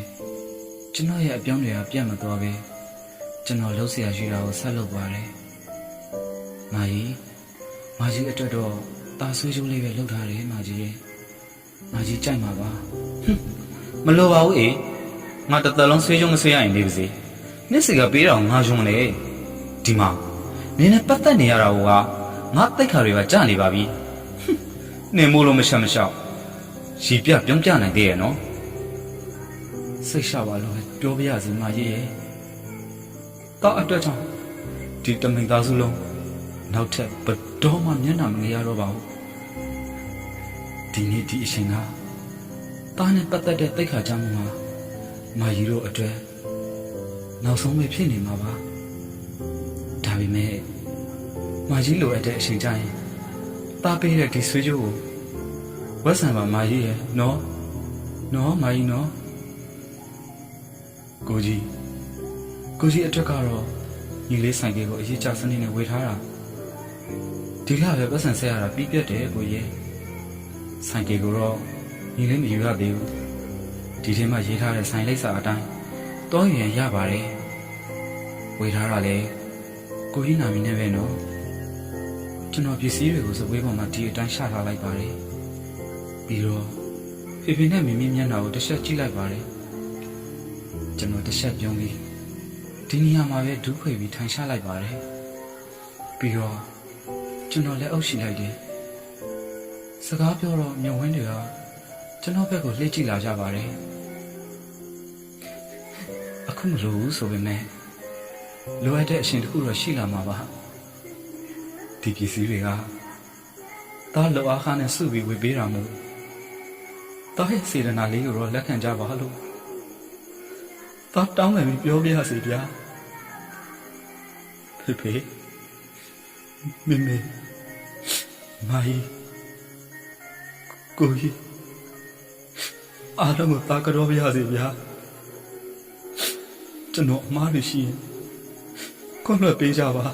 ကျွန်တော်ရဲ့အပြောင်းတွေကပြတ်မသွားပဲကျွန်တော်လှုပ်ရှားရှိတာကိုဆက်လုပ်ပါတယ်မာကြီးအတွက်တော့တာဆွေးချိုးလေးပဲလှုပ်ထားတယ်မာကြီးကြိုက်မှာပါမလိုပါဘူးငါတစ်သက်လုံးဆွေးချုံမဆွေးရရင်နေပါစေနှစ်စီကပေးတော့ငါယုံလေဒီမှာနင်းနဲ့ပတ်သက်နေရတာကငါတိတ်ခါတွေကကြာနေပါပြီနေမို့လို့မရှက်မရှောက်ရီပြပြုံးပြနိုင်သေးရဲ့နော်စိတ်ရှပါလို့ပြောပြရစီမာကြီးရဲ့တာအတွက်ကြောင့်ဒီတမိန်သားစုလုံး နောက်ထပ်ဘယ်တော့မှမျက်နှာမငယ်ရတော့ပါဘူးဒီနေ့ဒီအချိန်ကသားနဲ့ပတ်သက်တဲ့တိတ်ခါကြမှုမှာမာကြီးတို့အတွက်နောက်ဆုံးပဲဖြစ်နေမှာပါဒါပေမဲ့မာကြီးလိုအပ်တဲ့အချိန်ကျရင်သားပေးတဲ့ဒီဆွေးကြိုးကိုဝက်ဆန်ပါမာကြီးရဲ့နော်မာကြီးနော်ကိုကြီးအတွက်ကတော့ညီလေးဆိုင်ကေကိုအရေးချစနစ်နဲ့ဝေထားတာဒီကပဲပတ်စံဆက်ရတာပြီးပြတ်တယ်ကိုကြီးဆိုင်ကေကိုတော့ညီလေးမယူရသေးဘူးဒီထဲမှာရေးထားတဲ့ဆိုင်လိပ်စာအတိုင်းတောယူရင်ရပါတယ်ဝေထားတာလေကိုကြီးနာမည်နဲ့ပဲနော်ကျွန်တော်ပစ္စည်းတွေကိုစပွဲပေါ်မှာဒီအတိုင်းရှာထားလိုက်ပါတယ်ပြီးတော့ဖေဖေနဲ့မိမိမျက်နှာကိုတစ်ချက်ကြည့်လိုက်ပါတယ်ကျွန်တော်တစ်ချက်ပြုံးပြီးဒီနေရာမှာပဲဒူးခွေပြီးထိုင်ချလိုက်ပါတယ်ပြီးတော့ကျွန်တော်လည်းအုပ်ရှိလိုက်တယ်စကားပြောတော့မြုံဝင်းတွေကကျွန်တော်ဘက်ကိုလှည့်ကြည့်လာကြပါတယ်အခုမလို့ဆိုပေမဲ့လိုအပ်တဲ့အရှင်တစ်ခုတော့ရှိလာမှာပါဒီပစ္စည်းတွေကတားလောအားခါနဲ့စုပြီးဝေပေးတာမို့တားရဲ့စေတနာလေးကိုတော့လက်ခံကြပါလို့တားတောင်းတယ်ပြီးပြောပြရစီဗျာဖေမေမာယီကိုကြီးအားလုံးကိုတားကြောပြရစီဗျာကျွန်တော်အမားတွေရှိရင်ခွင့်လွှတ်ပေးကြပါ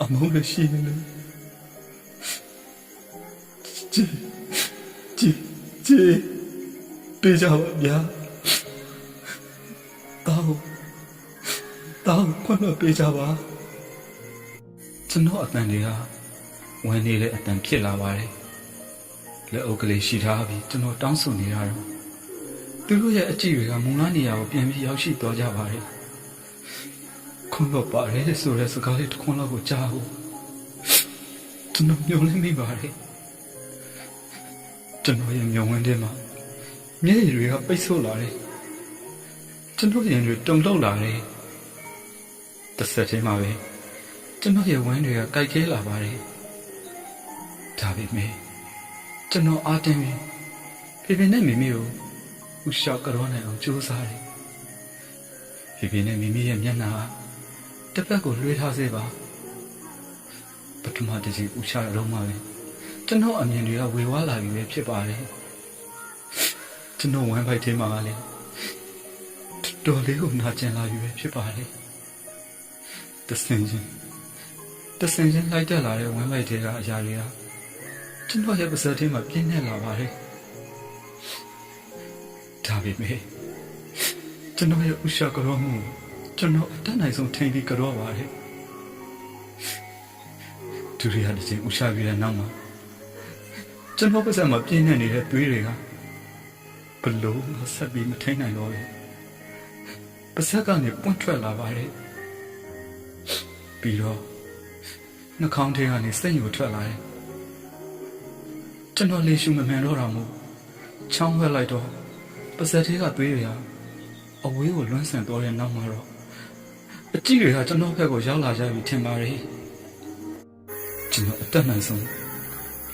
အမုန်းလည်းရှိနေတယ်ကြည်ပေးကြပါဗျာတောင်းခွင့်လွှတ်ပေးကြပါကျွန်တော်အတန်တွေကဝင်နေတဲ့အတန်ဖြစ်လာပါတယ်လက်အုပ်ကလေးရှိထားပြီးကျွန်တော်တောင်းဆိုနေရတော့သူတို့ရဲ့အကြည့်တွေကမုံလားနေရာကိုပြန်ပြီးရောက်ရှိသွားကြပါတယ်ခွင့်လွှတ်ပါတယ်ဆိုတဲ့စကားလေးတစ်ခွန်းလောက်ကိုကြားဖို့ကျွန်တော်မျှော်လင့်မိပါတယ်ကျွန်တော်ရဲ့မျှော်လင့်တဲ့မှာမျက်ရည်တွေကပိတ်ဆို့လာတယ်ကျွန်တော်ရင်တွေတုန်လှုပ်လာတယ်တစ်ဆက်တည်းမှာပဲကျွန်တော်ရဲ့ဝမ်းတွေကကြိုက်ခဲလာပါတယ်ဒါပေမဲ့ကျွန်တော်အားတင်းပြီးဖေဖေနဲ့မိမိကိုဥရှောက်ကြောနိုင်အောင်ကြိုးစားတယ်ဖေဖေနဲ့မိမိရဲ့မျက်နှာတစ်ဖက်ကိုလွှဲထားစေပါပထမတစ်ချိန်ဥရှောက်ရုံးမှာပဲကျွန်တော်အမြင်တွေကဝေဝါးလာပြီပဲဖြစ်ပါတယ်ကျွန်တော်ဝမ်းပိုက်ထဲမှာလည်းတော်လေးကိုနာကျင်လာပြီပဲဖြစ်ပါတယ်တဆင်ချင်းလိုက်တက်လာတဲ့ဝမ်းပိုက်ထဲကအရာတွေကကျွန်တော်ရဲ့ပါးစပ်ထဲမှာပြင်းနေလာပါတယ်ဒါပေမဲ့ကျွန်တော်ရဲ့ဥရှာကြောမှုကျွန်တော်အတတ်နိုင်ဆုံးထိန်ပြီးကြောပါတယ်ဒုတိယတစ်ချိန်ဥရှာပြီးတဲ့နောက်မှာကျွန်တော်ပါးစပ်မှာပြင်းနေနေတဲ့သွေးတွေကဘလို့မဆက်ပြီးမထိန်နိုင်တော့ဘူးပါးစပ်ကနေပွင့်ထွက်လာပါတယ်ပြီးတော့နှာခေါင်းထဲကနေစိတ်ညိုထွက်လာတယ်ကျွန်တော်လေရှုမမှန်တော့တာမို့ချောင်းဝက်လိုက်တော့ပါးစပ်ထဲကသွေးတွေဟာအဝေးကိုလွှမ်းဆန်သွားတဲ့နောက်မှာတော့အကြည့်တွေကကျွန်တော်ဘက်ကိုရောက်လာကြပြီထင်ပါတယ်ကျွန်တော်အတက်နိုင်ဆုံး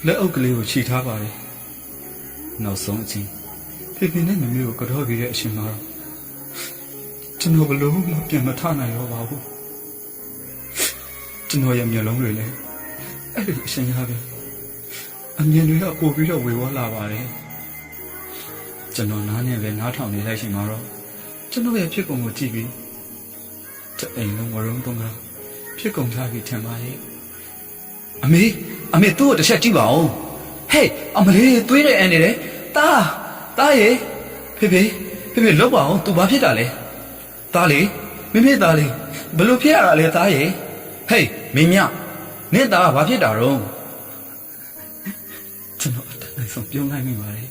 လက်အုပ်ကလေးကိုခြိထားပါတယ်နောက်ဆုံးအချိန်ဖေဖေနဲ့မမေကိုကြောပြီးတဲ့အချိန်မှာတော့ကျွန်တော်ဘလို့မှပြန်မထနိုင်တော့ပါဘူးကျွန်တော်ရဲ့မျက်လုံးတွေလည်းအဲ့ဒီအချိန်ကပဲအမြင်တွေကပို့ပြီးတော့ဝေဝါးလာပါတယ်ကျွန်တော်နားနဲ့ပဲနားထောင်နေလိုက်ချိန်မှာတော့ကျွန်တော်ရဲ့ဖြစ်ကုန်ကိုကြည့်ပြီးတအိမ်လုံးဝရုံးတုံးကဖြစ်ကုန်ထားပြီးထင်ပါရဲ့အမေသူ့ကိုတစ်ချက်ကြည့်ပါဦးဟေးအမလေးသွေးတဲ့အန်နေတယ်တားရေဖေဖေလောက်ပါအောင်သူဘာဖြစ်တာလဲတားလေမေသားလေးဘယ်လိုဖြစ်ရတာလဲတားရေဟေးမင်းမြနင့်သားကဘာဖြစ်တာတော့ကျွန်တော်အတန်းဆုံးပြုံးလိုက်မိပါတယ်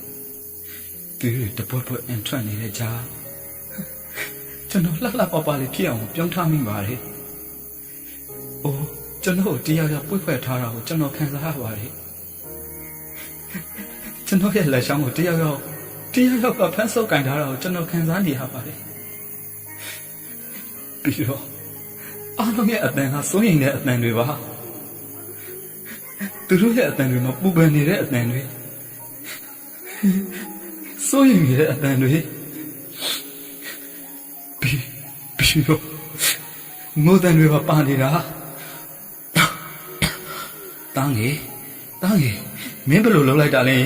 သူတွေတပွက်ပွက်အန်ထွက်နေတဲ့ကြားကျွန်တော်လှပလေးဖြစ်အောင်ပြုံးထားမိပါတယ်အိုးကျွန်တော်တရားပွေ့ဖွဲ့ထားတာကိုကျွန်တော်ခံစားရပါတယ်ကျွန်တော်ရဲ့လက်ချောင်းကိုတရားရောက်ကဖမ်းဆုပ်ကင်ထားတာကိုကျွန်တော်ခံစားနေရပါတယ်ပြီးတော့ အားလုံးရဲ့အတန်ကစိုးရိမ်တဲ့အတန်တွေပါသူတို့ရဲ့အတန်တွေမှာပူပန်နေတဲ့အတန်တွေစိုးရိမ်နေတဲ့အတန်တွေပြီးတော့ငိုတန်တွေပါနေတာတန်းကြီးမင်းဘယ်လိုလုပ်လိုက်တာလဲ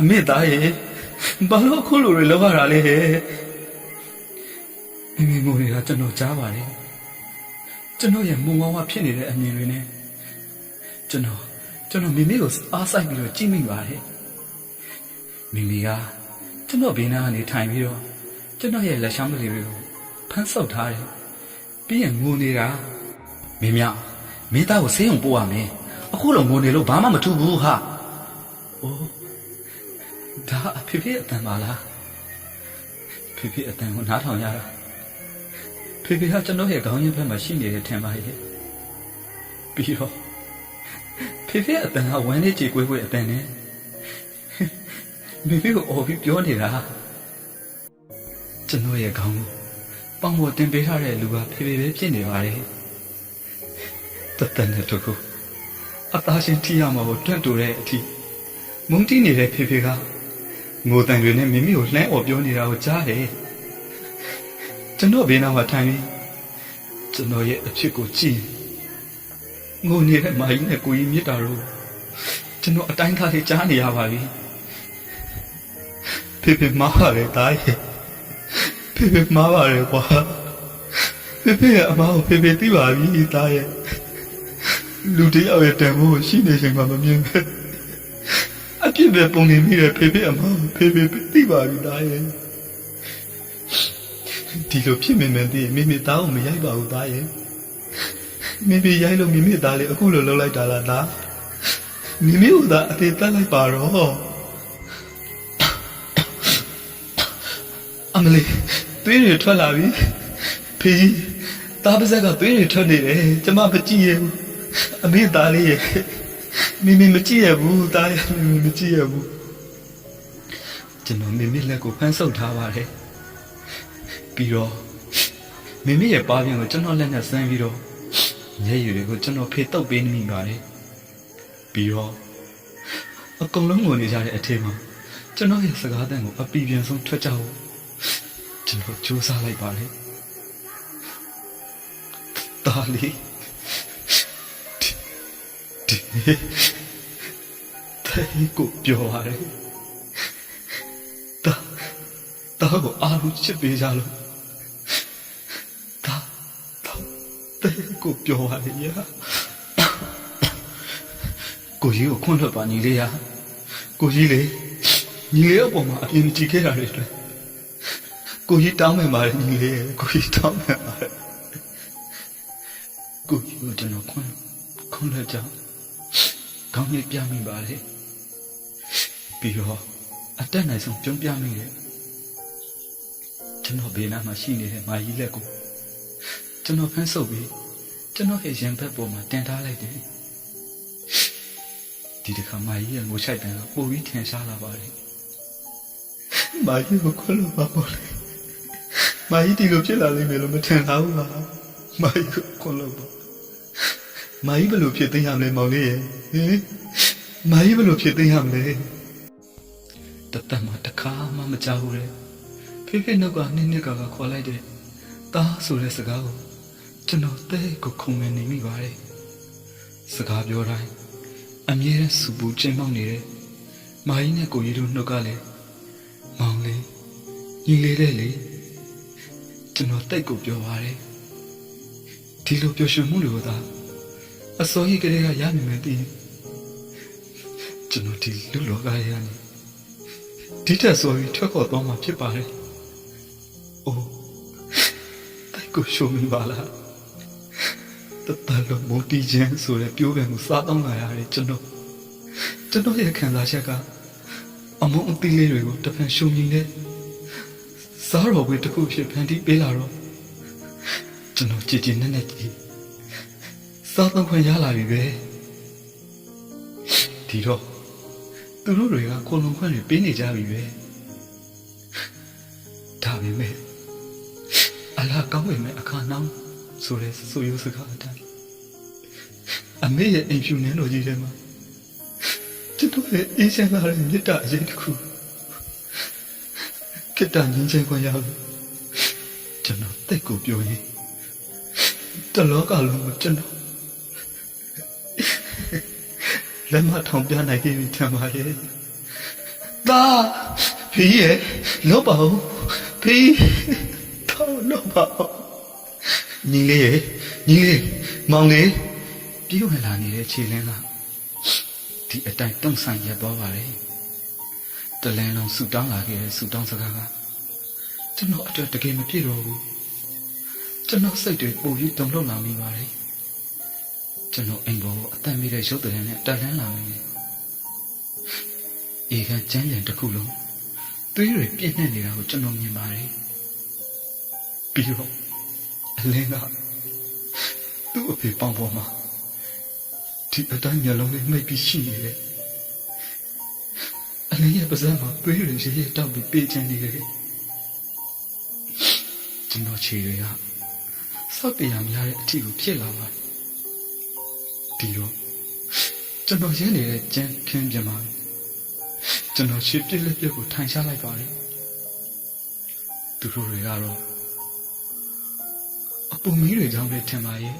အမေသားရဲ့ဘာလို့အခုလိုတွေလုပ်ရတာလဲမိငိုနေတာကျွန်တော်ကြားပါတယ်ကျွန်တော်ရဲ့မုံဝါးဝါဖြစ်နေတဲ့အမြင်တွေနဲ့ကျွန်တော်မိမိကိုအားဆိုင်ပြီးတော့ကြည့်မိပါတယ်မိမိကကျွန်တော်ဘေးနားကနေထိုင်ပြီးတော့ကျွန်တော်ရဲ့လက်ချောင်းကလေးတွေကိုဖမ်းဆုပ်ထားတယ်ပြီးရင်ငိုနေတာမင်းသားကိုဆေးရုံပို့ရမယ်အခုလိုငိုနေလို့ဘာမှမထူဘူးဟာအိုးဒါအဖေအတန်ပါလားဖေအတန်ကိုနားထောင်ရတာဖေကကျွန်တော်ရဲ့ခေါင်းရင်းဘက်မှာရှိနေတဲ့ထင်ပါရဲ့ပြီးတော့ဖေအတန်ကဝမ်းလေးကြေကွေးအတန်နဲ့မိကိုအော်ပြီးပြောနေတာကျွန်တော်ရဲ့ခေါင်းကိုပေါင်ပေါ်တင်ပေးထားတဲ့လူကဖေပဲဖြစ်နေပါလေတသက်နဲ့တို့ကိုအသားရှင်ထိရမှာကိုတွန့်တူတဲ့အထိမုန်းတီးနေတဲ့ဖေကငိုတန်တွေနဲ့မိမိကိုလှမ်းအော်ပြောနေတာကိုကြားတယ်ကျွန်တော်ဘေးနားမှာထိုင်ပြီးကျွန်တော်ရဲ့အဖြစ်ကိုကြည့်ငိုနေတဲ့မာကြီးနဲ့ကိုကြီးမြစ်တာတို့ကျွန်တော်အတိုင်းသားလေးကြားနေရပါပြီဖေမားပါလေတားရဲ့ဖေမားပါလေကွာဖေရဲ့အမားကိုဖေသိပါပြီတားရဲ့လူတယောက်ရဲ့တန်ဖိုးရှိနေချိန်မှာမမြင်ပဲအပြစ်ပဲပုံနေမိတယ်ဖေအမားဖေသိပါပြီတားရဲ့ဒီလိုဖြစ်နေမယ်တည်းမိသားကိုမရိုက်ပါဘူးသားရဲ့မိရိုက်လို့မိသားလေးအခုလိုလုပ်လိုက်တာလားသားမိကိုသာအသေးတက်လိုက်ပါတော့အမလေးသွေးတွေထွက်လာပြီဖေးသားပါဇက်ကသွေးတွေထွက်နေတယ်ကျမမကြည့်ရဘူးအမေသားလေးရဲ့မိမကြည့်ရဘူးသားရဲ့မိမကြည့်ရဘူးကျွန်တော်မိလက်ကိုဖမ်းဆုပ်ထားပါတယ်ပြီးတော့မိမိရဲ့ပါးပြင်ကိုကျွန်တော်လက်နဲ့ဆန်းပြီးတော့ညရွယ်တွေကိုကျွန်တော်ဖေတုပ်ပေးနေမိပါတယ်ပြီးတော့အကုန်လုံးဝင်နေကြတဲ့အထက်မှာကျွန်တော်ရဲ့စကားတန်ကိုအပီပြန်ဆုံးထွက်ကြအောင်ကျွန်တော်ကြိုးစားလိုက်ပါတယ်တာလီဒီတဲ့ကိုပြောရတယ်တာကိုအားလုံးချစ်ပေးကြလို့တဲ့ကိုပြောရတယ်ညာကိုကြီးကိုခွန့်ထွက်ပါညီလေးရကိုကြီးလေညီလေးအပေါ်မှာအပြင်းကြည့်ခဲ့တာတွေတွေ့ကိုကြီးတောင်းမှန်ပါတယ်ညီလေးကိုကြီးတောင်းမှန်ပါတယ်ကိုကြီးကိုကျွန်တော်ခွန့်ထွက်ကြခေါင်းကြီးပြမိပါလေပြီးတော့အတက်နိုင်ဆုံးပြုံးပြမိတယ်ကျွန်တော်ဘေးနားမှာရှိနေတဲ့မာကြီးလက်ကိုကျွန်တော်ဖမ်းဆုပ်ပြီးကျွန်တော်ရဲ့ရင်ဘက်ပေါ်မှာတင်ထားလိုက်တယ်ဒီတစ်ခါမာကြီးရဲ့ငိုချိုက်တန်ကပိုပြီးထင်ရှားလာပါတယ်မာကြီးကိုခွလို့ပါပေါ့လေမာကြီးဒီလိုဖြစ်လာလိမ့်မယ်လို့မထင်ထားဘူးလားမာကြီးကိုခွလို့ပါမာကြီးဘယ်လိုဖြစ်သိရမလဲမောင်လေးရဲ့ဟင်မာကြီးဘယ်လိုဖြစ်သိရမလဲတသက်မှာတစ်ခါမှမကြောက်ဘူးလေဖေနောက်ကနှစ်ကခေါ်လိုက်တယ်တားဆိုတဲ့စကားကိုကျွန်တော်တဲ့ကိုခုံငယ်နေမိပါတယ်စကားပြောတိုင်းအမြဲတမ်းစူပူကျင်းပေါက်နေတဲ့မာကြီးနဲ့ကိုကြီးတို့နှုတ်ကလည်းမောင်လေးညီလေးတဲ့လေကျွန်တော်တိတ်ကိုပြောပါတယ်ဒီလိုပြောရွှင်မှုတွေကိုသာအစိုးရကလေးကရနိုင်မယ်တည်ကျွန်တော်ဒီလူလောကရဲ့ကနေဒီတက်ဆိုပြီးထွက်ခေါ်သွားမှာဖြစ်ပါတယ်အိုးတိတ်ကိုရှုံးမိပါလားတတလုံးမတီးခြင်းဆိုတဲ့ပြောပြန်ကိုစားတောင်းလာရတယ်ကျွန်တော်ရဲ့ခံစားချက်ကအမုန်းအသီးလေးတွေကိုတဖန်ရှုံမြင်တဲ့စားတော်ဝေတစ်ခုဖြစ်ဖန်တီးပေးလာတော့ကျွန်တော်ကြည်ကြည်နဲ့ကြည်စားတော့ခွင့်ရလာပြီပဲဒီတော့သူတို့တွေကကိုလုံးခွင့်တွေပေးနေကြပြီပဲဒါပေမဲ့အလားကောင်းပေမဲ့အခါနှောင်း ဆိုတဲ့ဆိုရိုးစကားအတိုင်းအမေရဲ့အိမ်ဖြူနန်းတော်ကြီးထဲမှာကျွန်တော်ရဲ့အေးချမ်းလာတဲ့မြတ်တာအရေးတစ်ခုကိတ္တငင်းချင်းခွင့်ရလို့ကျွန်တော်တိတ်ကိုပြောရင်တလောကလုံးကိုကျွန်တော်လက်မထောင်ပြနိုင်ခဲ့ပြီထင်ပါရဲ့ဒါဖေးရဲ့လောပါဦးဖေးထောင်းလောပါညီလေးရဲ့ညီလေးမောင်လေးပြေးဝင်လာနေတဲ့ခြေလင်းကဒီအတိုင်းတုံ့ဆန်ရက်သွားပါလေတလန်းလုံးဆူတောင်းလာခဲ့တဲ့ဆူတောင်းစကားကကျွန်တော်အတွက်တကယ်မဖြစ်တော့ဘူးကျွန်တော်စိတ်တွေပိုပြီးတုန်လှုပ်လာမိပါတယ်ကျွန်တော်အိမ်ပေါ်ကိုအသက်မီးတဲ့ရုပ်တရက်နဲ့တက်လန်းလာမိတယ်အေကကျန်းပြန်တစ်ခုလုံးသွေးတွေပြည့်နှက်နေတာကိုကျွန်တော်မြင်ပါတယ်ပြီးတော့အလင်းကသူ့အဖေပေါင်းပေါ်မှာဒီအတိုင်းမျက်လုံးလေးမိတ်ပြီးရှိနေတယ်အလင်းရဲ့ပါးစပ်မှာသွေးတွေရေရေတောက်ပြီးပေးချင်နေတယ်ကျွန်တော်ခြေတွေကစောက်တရားများတဲ့အထီကိုဖြစ်လာပါတယ်ဒီတော့ကျွန်တော်ရင်းနေတဲ့ကျန်းခင်းပြမှာကျွန်တော်ခြေပြက်လက်ပြက်ကိုထိုင်ချလိုက်ပါတယ်သူတို့တွေကတော့အပူမီးတွေကြောင့်ပဲထင်ပါရဲ့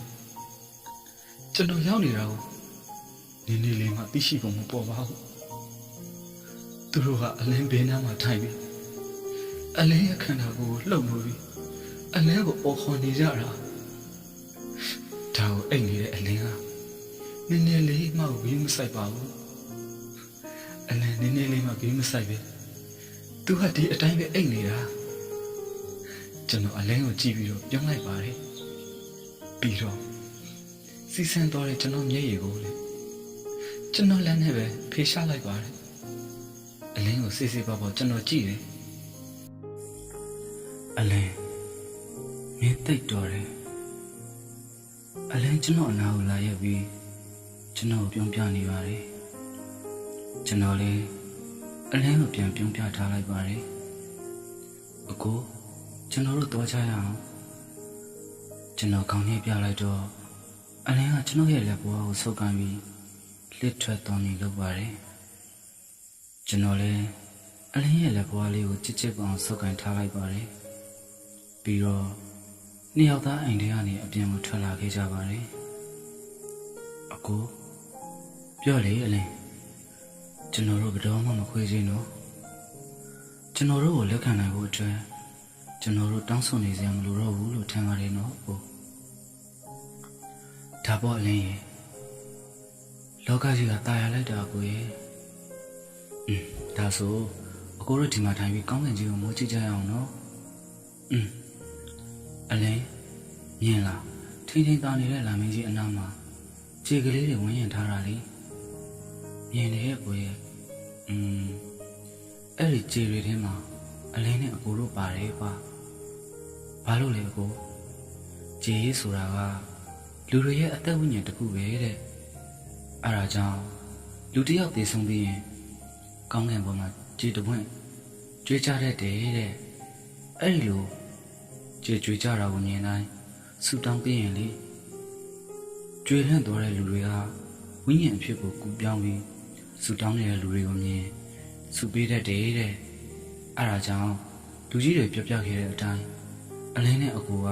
ကျွန်တော်ရောက်နေတာကိုနေနေလေးမှသိရှိကုန်မပေါ်ပါဘူးသူတို့ကအလင်းဘေးနားမှာထိုင်ပြီးအလင်းရဲ့ခန္ဓာကိုယ်လှုပ်လို့ပြီးအလင်းကိုအော်ခေါ်နေကြတာဒါကိုအိတ်နေတဲ့အလင်းကနည်းနည်းလေးမှဝေးမဆိုင်ပါဘူးအလင်းနည်းနည်းလေးမှဝေးမဆိုင်ပဲသူကဒီအတိုင်းပဲအိတ်နေတာကျွန်တော်အလင်းကိုကြည့်ပြီးတော့ပြောင်းလိုက်ပါတယ်ပြီးတော့စီစံသွားတဲ့ကျွန်တော်မျက်ရည်ကိုလေကျွန်တော်လက်နဲ့ပဲဖေရှားလိုက်ပါတယ်အလင်းကိုစစ်စစ်ပါပါကျွန်တော်ကြည့်တယ်အလင်းမင်းတိတ်တော်တယ်အလင်းကျွန်တော်အနာကိုလာရက်ပြီးကျွန်တော်ကိုပြုံးပြနေပါတယ်ကျွန်တော်လည်းအလင်းကိုပြန်ပြုံးပြထားလိုက်ပါတယ်အကိုကျွန်တော်တို့တော့ချရအောင်ကျွန်တော်ခေါင်းထဲပြလိုက်တော့အလင်းကကျွန်တော်ရဲ့လက်ပေါ်ကိုဆုပ်ကန်ပြီးလှစ်ထွက်သွားနေလို့ပါတယ်ကျွန်တော်လည်းအလင်းရဲ့လက်ပေါ်လေးကိုချစ်ချစ်ပေါအောင်ဆုပ်ကန်ထားလိုက်ပါတယ်ပြီးတော့နှစ်ယောက်သားအိမ်ထဲကနေအပြင်ကိုထွက်လာခဲ့ကြပါတယ်အကိုပြောလေအလင်းကျွန်တော်တို့ဘယ်တော့မှမခွေးချင်းတော့ကျွန်တော်တို့ကိုလက်ခံနိုင်ဖို့အတွက်ကျွန်တော်တို့တောင်းဆိုနေစရာမလိုတော့ဘူးလို့ထင်ပါတယ်နော်အကိုဒါပေါ့အလင်းရေလောကကြီးကตายရလိုက်တာအကိုရေဒါဆိုအကိုတို့ဒီမှာထိုင်ပြီးကောင်းကင်ကြီးကိုမိုးကြည့်ကြရအောင်နော်အလင်းမြင်လားထိန်းထိန်းသားနေတဲ့လာမင်းကြီးအနားမှာခြေကလေးတွေဝန်းရင်ထားတာလေမြင်နေရဲ့ကိုရေအဲ့ဒီခြေတွေထဲမှာအလင်းနဲ့အကိုတို့ပါတယ်ကွာဘာလို့လဲအကိုခြေရေးဆိုတာကလူတွေရဲ့အသက်ဝိညာဉ်တစ်ခုပဲတဲ့အဲ့ဒါကြောင့်လူတစ်ယောက်သေဆုံးပြီးရင်ကောင်းကင်ဘုံမှာခြေတပွင့်ကြွေးကြတတ်တယ်တဲ့အဲ့ဒီလိုကြွေးကြတာကိုမြင်တိုင်းဆူတောင်းပြီးရင်လေကြွေးလန့်သွားတဲ့လူတွေကဝိညာဉ်အဖြစ်ကိုကူပြောင်းပြီးဆူတောင်းနေတဲ့လူတွေကိုမြင်ဆူပေးတတ်တယ်တဲ့အဲ့ဒါကြောင့်လူကြီးတွေပြောပြခဲ့တဲ့အတိုင်းအလင်းနဲ့အကူက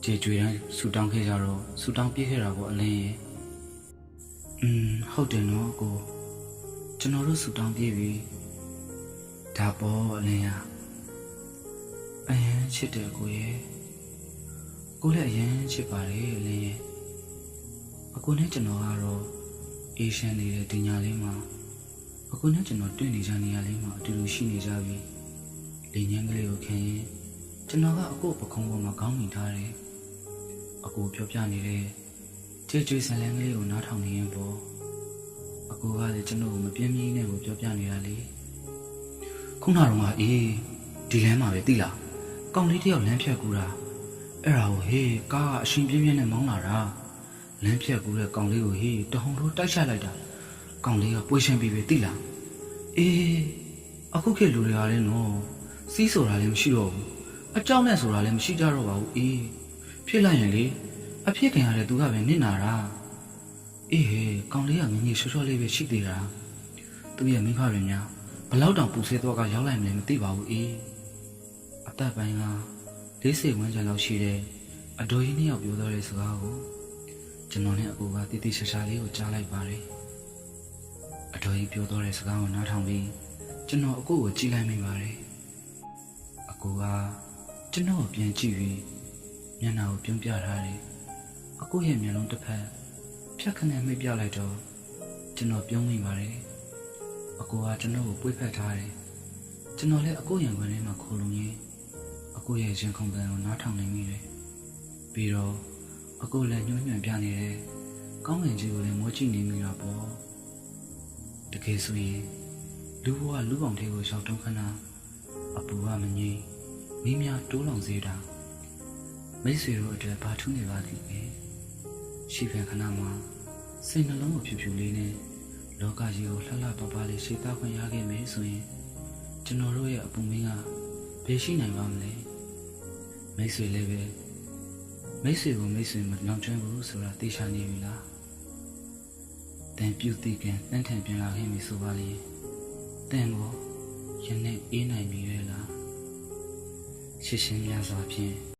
ကြွေတိုင်းဆူတောင်းခဲ့ကြတော့ဆူတောင်းပြေးခဲ့တာပေါ့အလင်းရဲ့ဟုတ်တယ်နော်အကိုကျွန်တော်တို့ဆူတောင်းပြေးပြီဒါပေါ့အလင်းရအရင်ချစ်တယ်ကိုရဲ့ကိုလည်းအရင်ချစ်ပါတယ်အလင်းရဲ့အကိုနဲ့ကျွန်တော်ကတော့အေးရှမ်းနေတဲ့ဒီညလေးမှာအကိုနဲ့ကျွန်တော်တွေ့နေကြနေရလေးမှာအတူတူရှိနေကြပြီလေညမ်းကလေးကိုခင်ရင်ကျွန်တော်ကအကိုပခုံးပေါ်မှာခေါင်းမိထားတယ်အကိုပြောပြနေတဲ့ကြွေဆန်လန်းကလေးကိုနားထောင်နေရင်ပေါ့အကိုကလည်းကျွန်တော်ကိုမပြင်းပြင်းနဲ့ကိုပြောပြနေတာလေခုနကတော့အေးဒီလမ်းမှာပဲသိလားကောင်လေးတယောက်လမ်းဖြတ်ကူတာအဲ့ဒါကိုဟေးကားကအရှင်ပြင်းပြင်းနဲ့မောင်းလာတာလမ်းဖြတ်ကူတဲ့ကောင်လေးကိုဟေးတဟုန်ထိုးတိုက်ချလိုက်တာကောင်လေးကပွေရှင်ပြီးပဲသိလားအေးအခုခေတ်လူတွေကလည်းနော်စီးဆိုတာလည်းမရှိတော့ဘူးအကြောင်းနဲ့ဆိုတာလည်းမရှိကြတော့ပါဘူးအေး ဖြစ်လိုက်ရင်လေအဖြစ်ခင်ရတဲ့သူကပဲနစ်နာတာအေးဟဲ့ကောင်လေးကငငယ်ချောချောလေးပဲရှိသေးတာသူ့ရဲ့မိဖတွေများဘလောက်တောင်ပူဆဲတော့ကရောက်လိုက်မလဲမသိပါဘူးအေးအသက်ပိုင်းက40ဝန်းကျင်လောက်ရှိတဲ့အတော်ကြီးနှစ်ယောက်ပြောတော့တဲ့စကားကိုကျွန်တော်နဲ့အကူကတိတိကျကျလေးကိုကြားလိုက်ပါတယ်အတော်ကြီးပြောတော့တဲ့စကားကိုနားထောင်ပြီးကျွန်တော်အကူကိုကြည့်လိုက်မိပါတယ်အကူကကျွန်တော်ကိုပြန်ကြည့်ပြီးမျက်နှာကိုပြုံးပြထားတယ်အကူရဲ့မျက်လုံးတစ်ဖက်ဖြတ်ခနဲ့မိတ်ပြလိုက်တော့ကျွန်တော်ပြုံးမိပါတယ်အကူကကျွန်တော်ကိုပွေးဖက်ထားတယ်ကျွန်တော်လည်းအကူရင်ခွင်ထဲမှာခိုလုံရင်းအကူရဲ့ရင်ခုန်ပန်ကိုနားထောင်နေမိတယ်ပြီးတော့အကူလည်းညှို့ညွန့်ပြနေတယ်ကောင်းငင်ကြီးကိုလည်းမောကြည့်နေမိတာပေါ့တကယ်ဆိုရင်လူဘဝလူပေါင်းတွေကိုရှောက်တုံးခဏအပူကမငြိမ်မိများတိုးလောင်စေတာမိတ်ဆွေတို့အတွက်ဘာထူးနေပါလိမ့်မယ်ရှိဖန်ခဏမှာစိတ်နှလုံးကိုဖြူဖြူလေးနဲ့လောကကြီးကိုလှလှပပလေးရှိသားခွင့်ရခဲ့မယ်ဆိုရင်ကျွန်တော်တို့ရဲ့အပူမင်းကဘယ်ရှိနိုင်ပါမလဲမိတ်ဆွေလည်းပဲမိတ်ဆွေကိုမိတ်ဆွေမလောင်ကျွမ်းဘူးဆိုတာသိချနေပြီလားတန်ပြုတ်တိကန်တန်းထန်ပြန်လာခဲ့ပြီဆိုပါလေတန်ကိုယနေ့အေးနိုင်ပြီလေလားရှင်းရှင်းများစွာဖြင့်